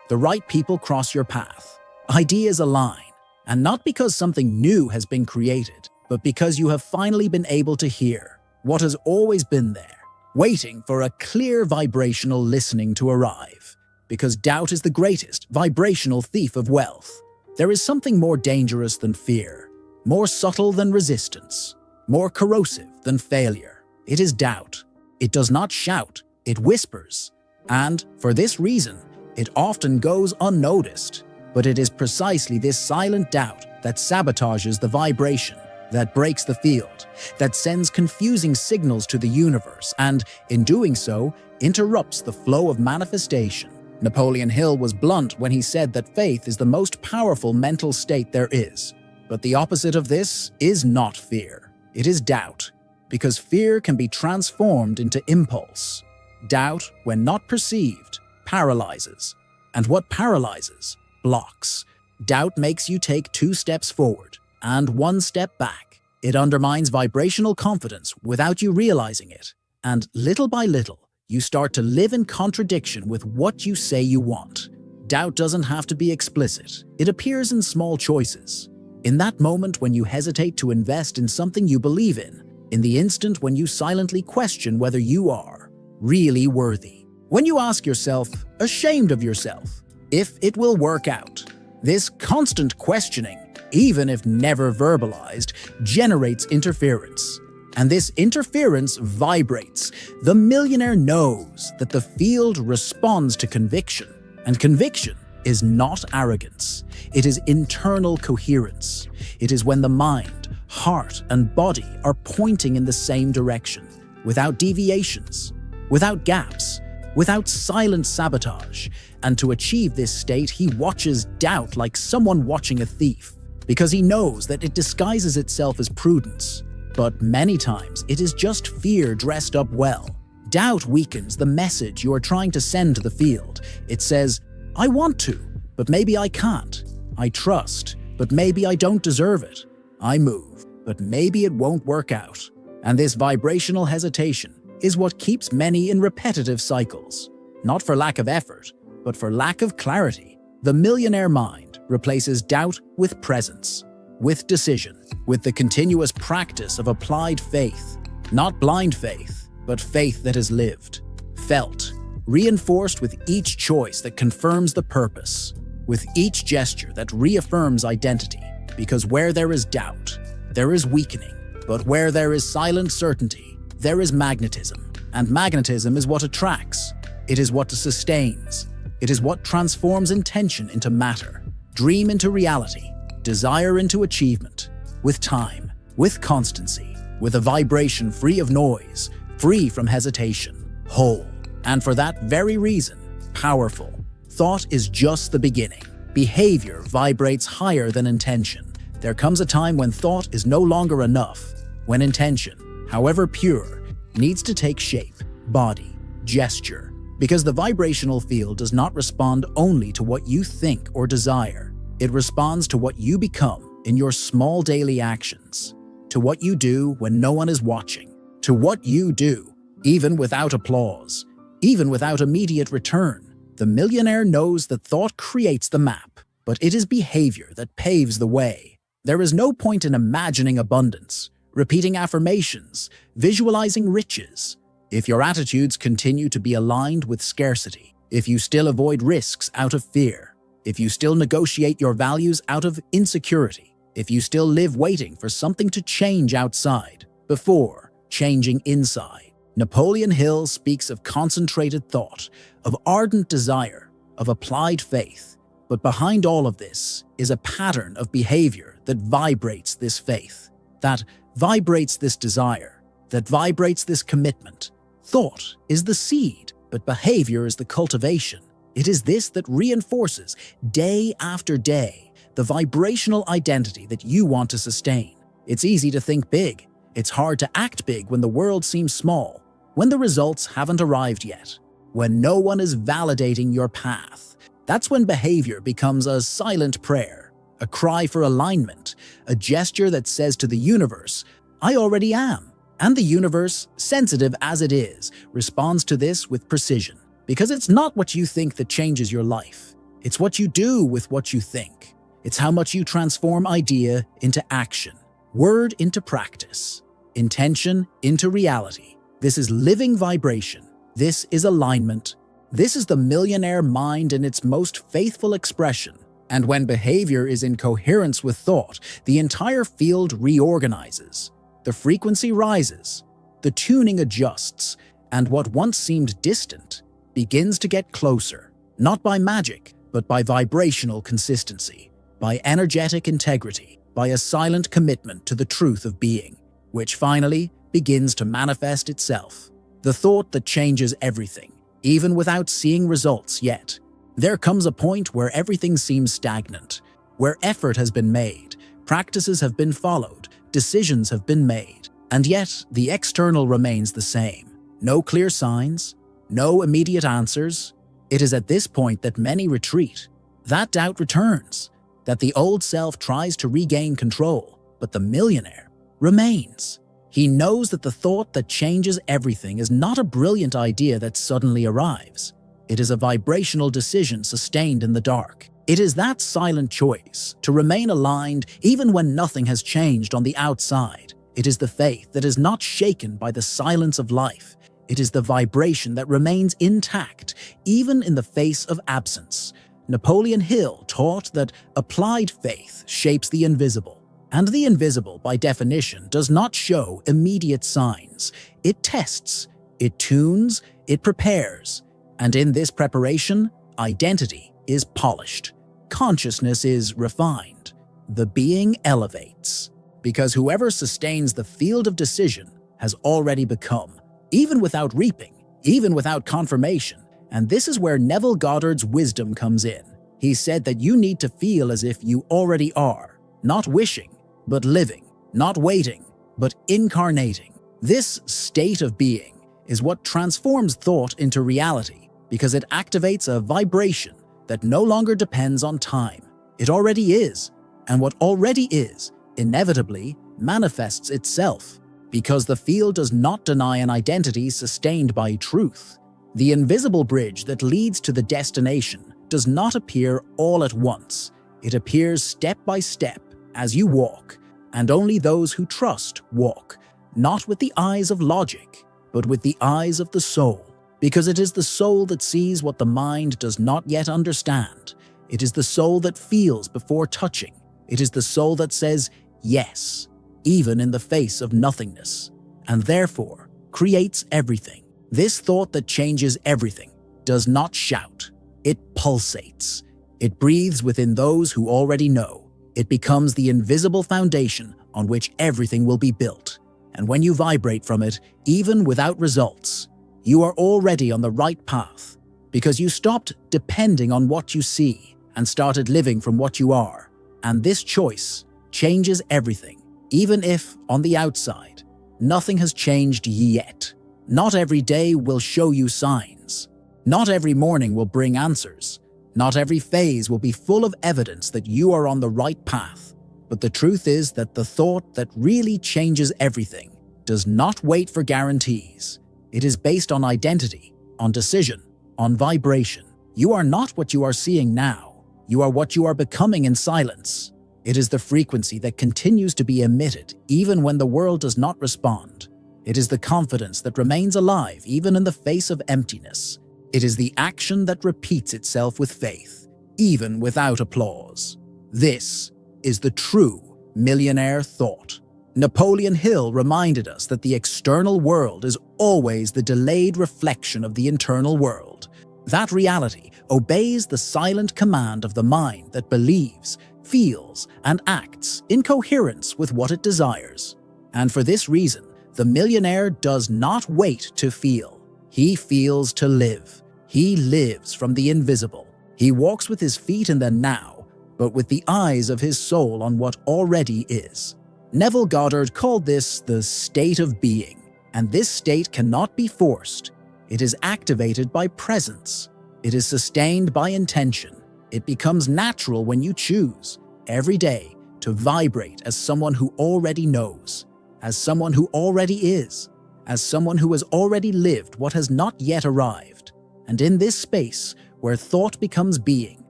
The right people cross your path. Ideas align. And not because something new has been created, but because you have finally been able to hear what has always been there, waiting for a clear vibrational listening to arrive. Because doubt is the greatest vibrational thief of wealth. There is something more dangerous than fear, more subtle than resistance, more corrosive than failure. It is doubt. It does not shout, it whispers. And for this reason, it often goes unnoticed. But it is precisely this silent doubt that sabotages the vibration, that breaks the field, that sends confusing signals to the universe, and, in doing so, interrupts the flow of manifestation. Napoleon Hill was blunt when he said that faith is the most powerful mental state there is. But the opposite of this is not fear. It is doubt, because fear can be transformed into impulse. Doubt, when not perceived, paralyzes. And what paralyzes? Blocks. Doubt makes you take 2 steps forward and 1 step back. It undermines vibrational confidence without you realizing it. And little by little, you start to live in contradiction with what you say you want. Doubt doesn't have to be explicit. It appears in small choices. In that moment when you hesitate to invest in something you believe in the instant when you silently question whether you are really worthy. When you ask yourself, ashamed of yourself, if it will work out. This constant questioning, even if never verbalized, generates interference. And this interference vibrates. The millionaire knows that the field responds to conviction. And conviction is not arrogance. It is internal coherence. It is when the mind, heart, and body are pointing in the same direction, without deviations, without gaps, without silent sabotage. And to achieve this state, he watches doubt like someone watching a thief, because he knows that it disguises itself as prudence. But many times, it is just fear dressed up well. Doubt weakens the message you are trying to send to the field. It says, I want to, but maybe I can't. I trust, but maybe I don't deserve it. I move, but maybe it won't work out. And this vibrational hesitation is what keeps many in repetitive cycles. Not for lack of effort, but for lack of clarity. The millionaire mind replaces doubt with presence, with decision, with the continuous practice of applied faith. Not blind faith, but faith that is lived, felt, reinforced with each choice that confirms the purpose, with each gesture that reaffirms identity. Because where there is doubt, there is weakening. But where there is silent certainty, there is magnetism. And magnetism is what attracts. It is what sustains. It is what transforms intention into matter, dream into reality, desire into achievement. With time, with constancy, with a vibration free of noise, free from hesitation, whole. And for that very reason, powerful. Thought is just the beginning. Behavior vibrates higher than intention. There comes a time when thought is no longer enough, when intention, however pure, needs to take shape, body, gesture. Because the vibrational field does not respond only to what you think or desire. It responds to what you become in your small daily actions, to what you do when no one is watching, to what you do, even without applause, even without immediate return. The millionaire knows that thought creates the map, but it is behavior that paves the way. There is no point in imagining abundance, repeating affirmations, visualizing riches, if your attitudes continue to be aligned with scarcity, if you still avoid risks out of fear, if you still negotiate your values out of insecurity, if you still live waiting for something to change outside before changing inside. Napoleon Hill speaks of concentrated thought, of ardent desire, of applied faith. But behind all of this is a pattern of behavior that vibrates this faith, that vibrates this desire, that vibrates this commitment. Thought is the seed, but behavior is the cultivation. It is this that reinforces, day after day, the vibrational identity that you want to sustain. It's easy to think big. It's hard to act big when the world seems small, when the results haven't arrived yet, when no one is validating your path. That's when behavior becomes a silent prayer, a cry for alignment, a gesture that says to the universe, I already am. And the universe, sensitive as it is, responds to this with precision. Because it's not what you think that changes your life. It's what you do with what you think. It's how much you transform idea into action, word into practice, intention into reality. This is living vibration. This is alignment. This is the millionaire mind in its most faithful expression. And when behavior is in coherence with thought, the entire field reorganizes. The frequency rises, the tuning adjusts, and what once seemed distant begins to get closer, not by magic, but by vibrational consistency, by energetic integrity, by a silent commitment to the truth of being, which finally begins to manifest itself. The thought that changes everything, even without seeing results yet. There comes a point where everything seems stagnant, where effort has been made, practices have been followed, decisions have been made, and yet the external remains the same. No clear signs, no immediate answers. It is at this point that many retreat, that doubt returns, that the old self tries to regain control, but the millionaire remains. He knows that the thought that changes everything is not a brilliant idea that suddenly arrives. It is a vibrational decision sustained in the dark. It is that silent choice to remain aligned even when nothing has changed on the outside. It is the faith that is not shaken by the silence of life. It is the vibration that remains intact even in the face of absence. Napoleon Hill taught that applied faith shapes the invisible. And the invisible, by definition, does not show immediate signs. It tests, it tunes, it prepares. And in this preparation, identity is polished. Consciousness is refined. The being elevates. Because whoever sustains the field of decision has already become, even without reaping, even without confirmation. And this is where Neville Goddard's wisdom comes in. He said that you need to feel as if you already are, not wishing, but living, not waiting, but incarnating. This state of being is what transforms thought into reality, because it activates a vibration that no longer depends on time. It already is, and what already is inevitably manifests itself, because the field does not deny an identity sustained by truth. The invisible bridge that leads to the destination does not appear all at once. It appears step by step as you walk, and only those who trust walk, not with the eyes of logic, but with the eyes of the soul. Because it is the soul that sees what the mind does not yet understand. It is the soul that feels before touching. It is the soul that says yes, even in the face of nothingness, and therefore creates everything. This thought that changes everything does not shout. It pulsates. It breathes within those who already know. It becomes the invisible foundation on which everything will be built. And when you vibrate from it, even without results, you are already on the right path, because you stopped depending on what you see and started living from what you are. And this choice changes everything, even if, on the outside, nothing has changed yet. Not every day will show you signs. Not every morning will bring answers. Not every phase will be full of evidence that you are on the right path. But the truth is that the thought that really changes everything does not wait for guarantees. It is based on identity, on decision, on vibration. You are not what you are seeing now. You are what you are becoming in silence. It is the frequency that continues to be emitted even when the world does not respond. It is the confidence that remains alive even in the face of emptiness. It is the action that repeats itself with faith, even without applause. This is the true millionaire thought. Napoleon Hill reminded us that the external world is always the delayed reflection of the internal world. That reality obeys the silent command of the mind that believes, feels, and acts in coherence with what it desires. And for this reason, the millionaire does not wait to feel. He feels to live. He lives from the invisible. He walks with his feet in the now, but with the eyes of his soul on what already is. Neville Goddard called this the state of being, and this state cannot be forced. It is activated by presence. It is sustained by intention. It becomes natural when you choose, every day, to vibrate as someone who already knows. as someone who already is, as someone who has already lived what has not yet arrived. And in this space, where thought becomes being,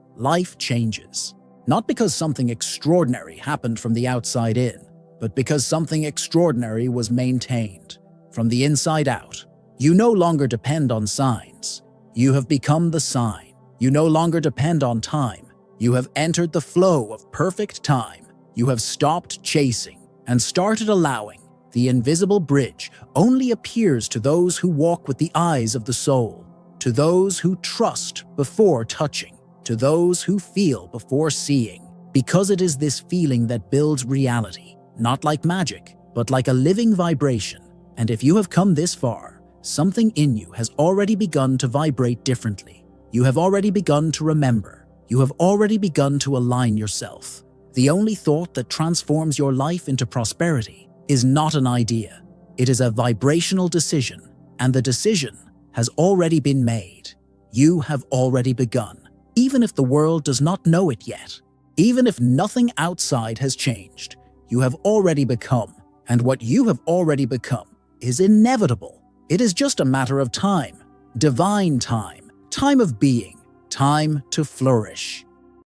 life changes. Not because something extraordinary happened from the outside in, but because something extraordinary was maintained from the inside out. You no longer depend on signs. You have become the sign. You no longer depend on time. You have entered the flow of perfect time. You have stopped chasing and started allowing. The invisible bridge only appears to those who walk with the eyes of the soul, to those who trust before touching, to those who feel before seeing, because it is this feeling that builds reality, not like magic, but like a living vibration. And if you have come this far, something in you has already begun to vibrate differently. You have already begun to remember. You have already begun to align yourself. The only thought that transforms your life into prosperity is not an idea. It is a vibrational decision, and the decision has already been made. You have already begun, even if the world does not know it yet. Even if nothing outside has changed, you have already become, and what you have already become is inevitable. It is just a matter of time, divine time, time of being, time to flourish.